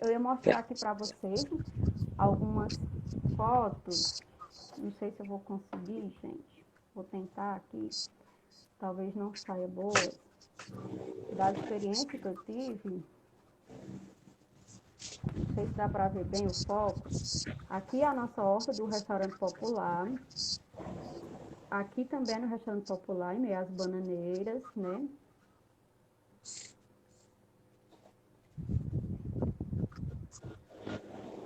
S2: Eu ia mostrar aqui para vocês algumas fotos, não sei se eu vou conseguir, gente, vou tentar aqui, talvez não saia boa, da experiência que eu tive. Não sei se dá para ver bem o foco. Aqui é a nossa horta do restaurante popular. Aqui também é no restaurante popular, em meio às bananeiras, né?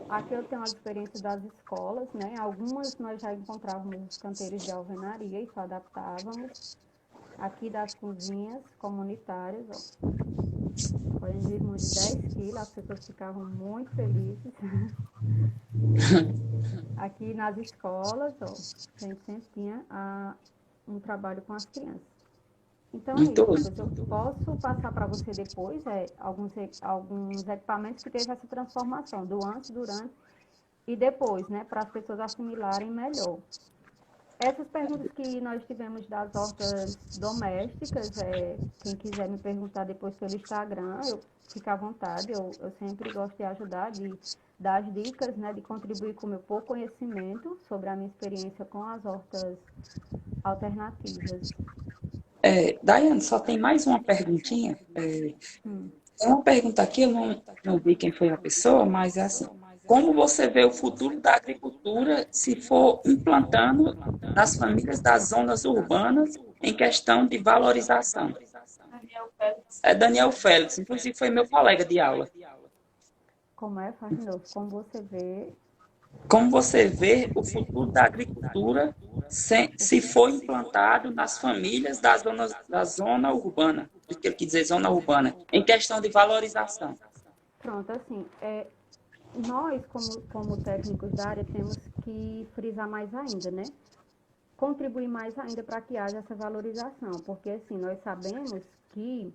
S2: Aqui eu tenho as experiências das escolas, né? Algumas nós já encontrávamos os canteiros de alvenaria e só adaptávamos. Aqui das cozinhas comunitárias, ó. Colhemos de 10 quilos, as pessoas ficavam muito felizes. Aqui nas escolas, ó, a gente sempre tinha um trabalho com as crianças. Então é
S1: Muito.
S2: isso, Lucas. Eu posso passar para você depois alguns equipamentos que teve essa transformação, do antes, durante e depois, né? Para as pessoas assimilarem melhor. Essas perguntas que nós tivemos das hortas domésticas, quem quiser me perguntar depois pelo Instagram, eu fico à vontade, eu sempre gosto de ajudar, de dar as dicas, né, de contribuir com o meu pouco conhecimento sobre a minha experiência com as hortas alternativas.
S1: Daiane, só tem mais uma perguntinha.
S2: Hum.
S1: É uma pergunta aqui, eu não vi quem foi a pessoa, mas é assim, como você vê o futuro da agricultura se for implantando nas famílias das zonas urbanas em questão de valorização? É Daniel Félix, inclusive foi meu colega de aula.
S2: Como é? Faz de novo. Como você vê
S1: Como você vê o futuro da agricultura se for implantado nas famílias da zona urbana, do que ele quer dizer zona urbana, em questão de valorização?
S2: Pronto, assim, nós, como técnicos da área, temos que frisar mais ainda, né? Contribuir mais ainda para que haja essa valorização, porque assim, nós sabemos que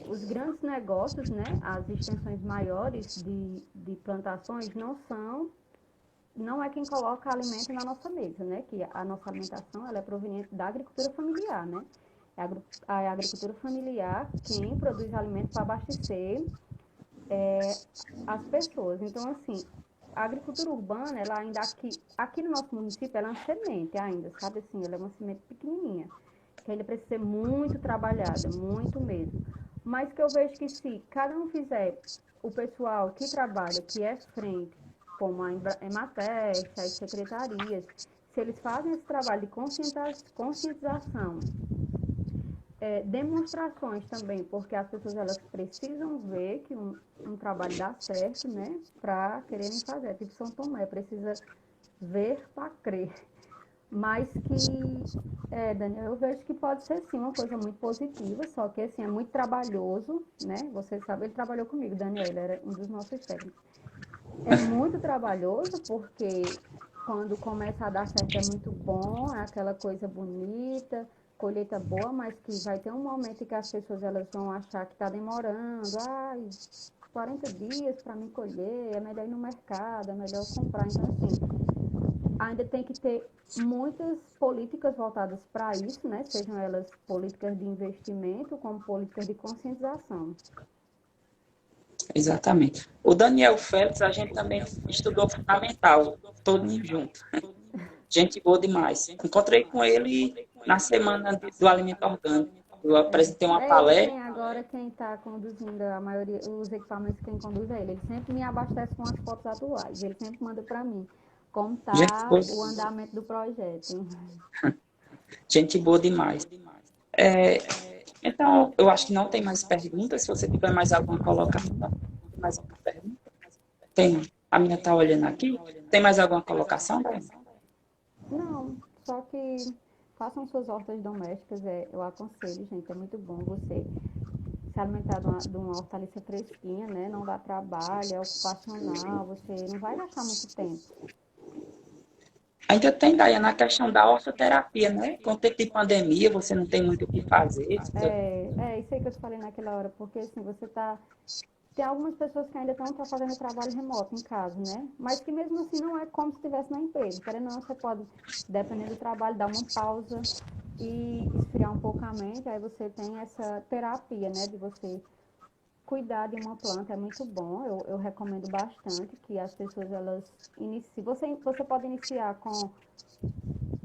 S2: os grandes negócios, né, as extensões maiores de plantações não é quem coloca alimento na nossa mesa, né, que a nossa alimentação ela é proveniente da agricultura familiar, né, é a agricultura familiar quem produz alimento para abastecer as pessoas. Então, assim, a agricultura urbana, ela ainda aqui no nosso município, ela é uma semente ainda, sabe assim, ela é uma semente pequenininha, que ainda precisa ser muito trabalhada, muito mesmo. Mas que eu vejo que se cada um fizer, o pessoal que trabalha, que é frente, como a Emapest, as secretarias, se eles fazem esse trabalho de conscientização, demonstrações também, porque as pessoas elas precisam ver que um trabalho dá certo, né, para quererem fazer. Tipo São Tomé, precisa ver para crer. Mas que, Daniel, eu vejo que pode ser sim uma coisa muito positiva, só que assim, é muito trabalhoso, né? Você sabe, ele trabalhou comigo, Daniel, ele era um dos nossos técnicos. É muito trabalhoso porque quando começa a dar certo é muito bom, é aquela coisa bonita, colheita boa, mas que vai ter um momento em que as pessoas elas vão achar que está demorando, 40 dias para me colher, é melhor ir no mercado, é melhor comprar. Então, assim, ainda tem que ter muitas políticas voltadas para isso, né? Sejam elas políticas de investimento, como políticas de conscientização.
S1: Exatamente. O Daniel Félix, a gente também estudou fundamental, todo mundo junto. Gente boa demais. Encontrei com ele na semana do alimento orgânico. Eu apresentei uma
S2: É ele
S1: palestra.
S2: quem agora quem está conduzindo a maioria, os equipamentos quem conduz é ele. Ele sempre me abastece com as fotos atuais. Ele sempre manda para mim como
S1: Gente
S2: está
S1: boa,
S2: o andamento do projeto.
S1: gente boa demais. Então, eu acho que não tem mais perguntas. Se você tiver mais alguma colocação, tem mais alguma pergunta? Tem. A minha tá olhando aqui. Tem mais alguma colocação, Daiane?
S2: Não, só que façam suas hortas domésticas, eu aconselho, gente, é muito bom você se alimentar de uma hortaliça fresquinha, né? Não dá trabalho, é ocupacional, você não vai gastar muito tempo.
S1: Ainda tem, Daiane, a questão da ortoterapia, né? Com o tempo de pandemia, você não tem muito o que fazer.
S2: É isso aí que eu te falei naquela hora, porque assim, você tá. Tem algumas pessoas que ainda estão fazendo trabalho remoto em casa, né? Mas que mesmo assim não é como se estivesse na empresa. Querendo ou não, você pode, dependendo do trabalho, dar uma pausa e esfriar um pouco a mente. Aí você tem essa terapia, né? De você cuidar de uma planta, é muito bom. Eu recomendo bastante que as pessoas, elas iniciem. Você pode iniciar com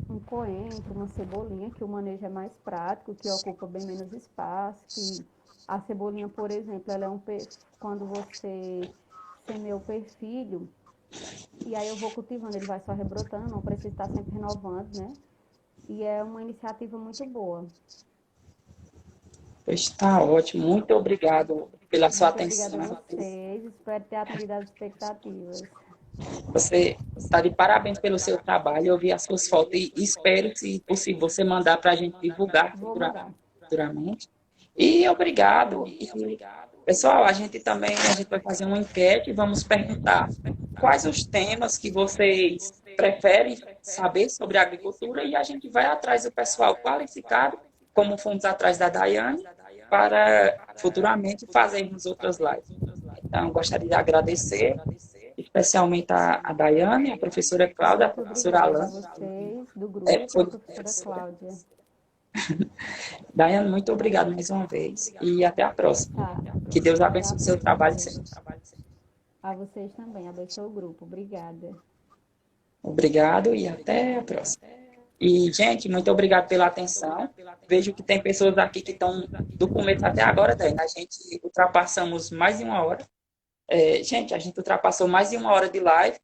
S2: um coentro, uma cebolinha, que o manejo é mais prático, que ocupa bem menos espaço, que a cebolinha, por exemplo, ela é quando você semeia o perfilho, e aí eu vou cultivando, ele vai só rebrotando, não precisa estar sempre renovando, né? E é uma iniciativa muito boa.
S1: Está ótimo. Muito obrigado pela sua
S2: Muito obrigada a
S1: atenção.
S2: vocês, espero ter atendido às expectativas.
S1: Você está de parabéns pelo seu trabalho. Eu vi as suas fotos e espero, se possível, você mandar para a gente divulgar
S2: Vou mandar.
S1: futuramente. E obrigado.
S2: Sim.
S1: E, pessoal, a gente vai fazer uma enquete e vamos perguntar quais os temas que vocês preferem saber sobre a agricultura e a gente vai atrás do pessoal qualificado, como fomos atrás da Daiane, para futuramente fazermos outras lives. Então, gostaria de agradecer especialmente a Daiane, a professora Cláudia, a
S2: Muito
S1: professora
S2: obrigada a
S1: Alana.
S2: vocês do
S1: É,
S2: grupo, a
S1: foi,
S2: professora Cláudia.
S1: Daiane, muito obrigado mais uma vez e até a próxima.
S2: Tá.
S1: Que Deus
S2: Até a
S1: abençoe o seu
S2: próxima,
S1: trabalho
S2: gente.
S1: sempre.
S2: A vocês também. Abençoe o grupo. Obrigada.
S1: Obrigado e até a próxima. E, gente, muito obrigado pela atenção. Vejo que tem pessoas aqui que estão do começo até agora, Daiane. A gente ultrapassamos mais de uma hora. Gente, a gente ultrapassou mais de uma hora de live.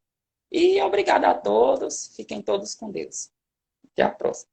S1: E obrigado a todos. Fiquem todos com Deus. Até a próxima.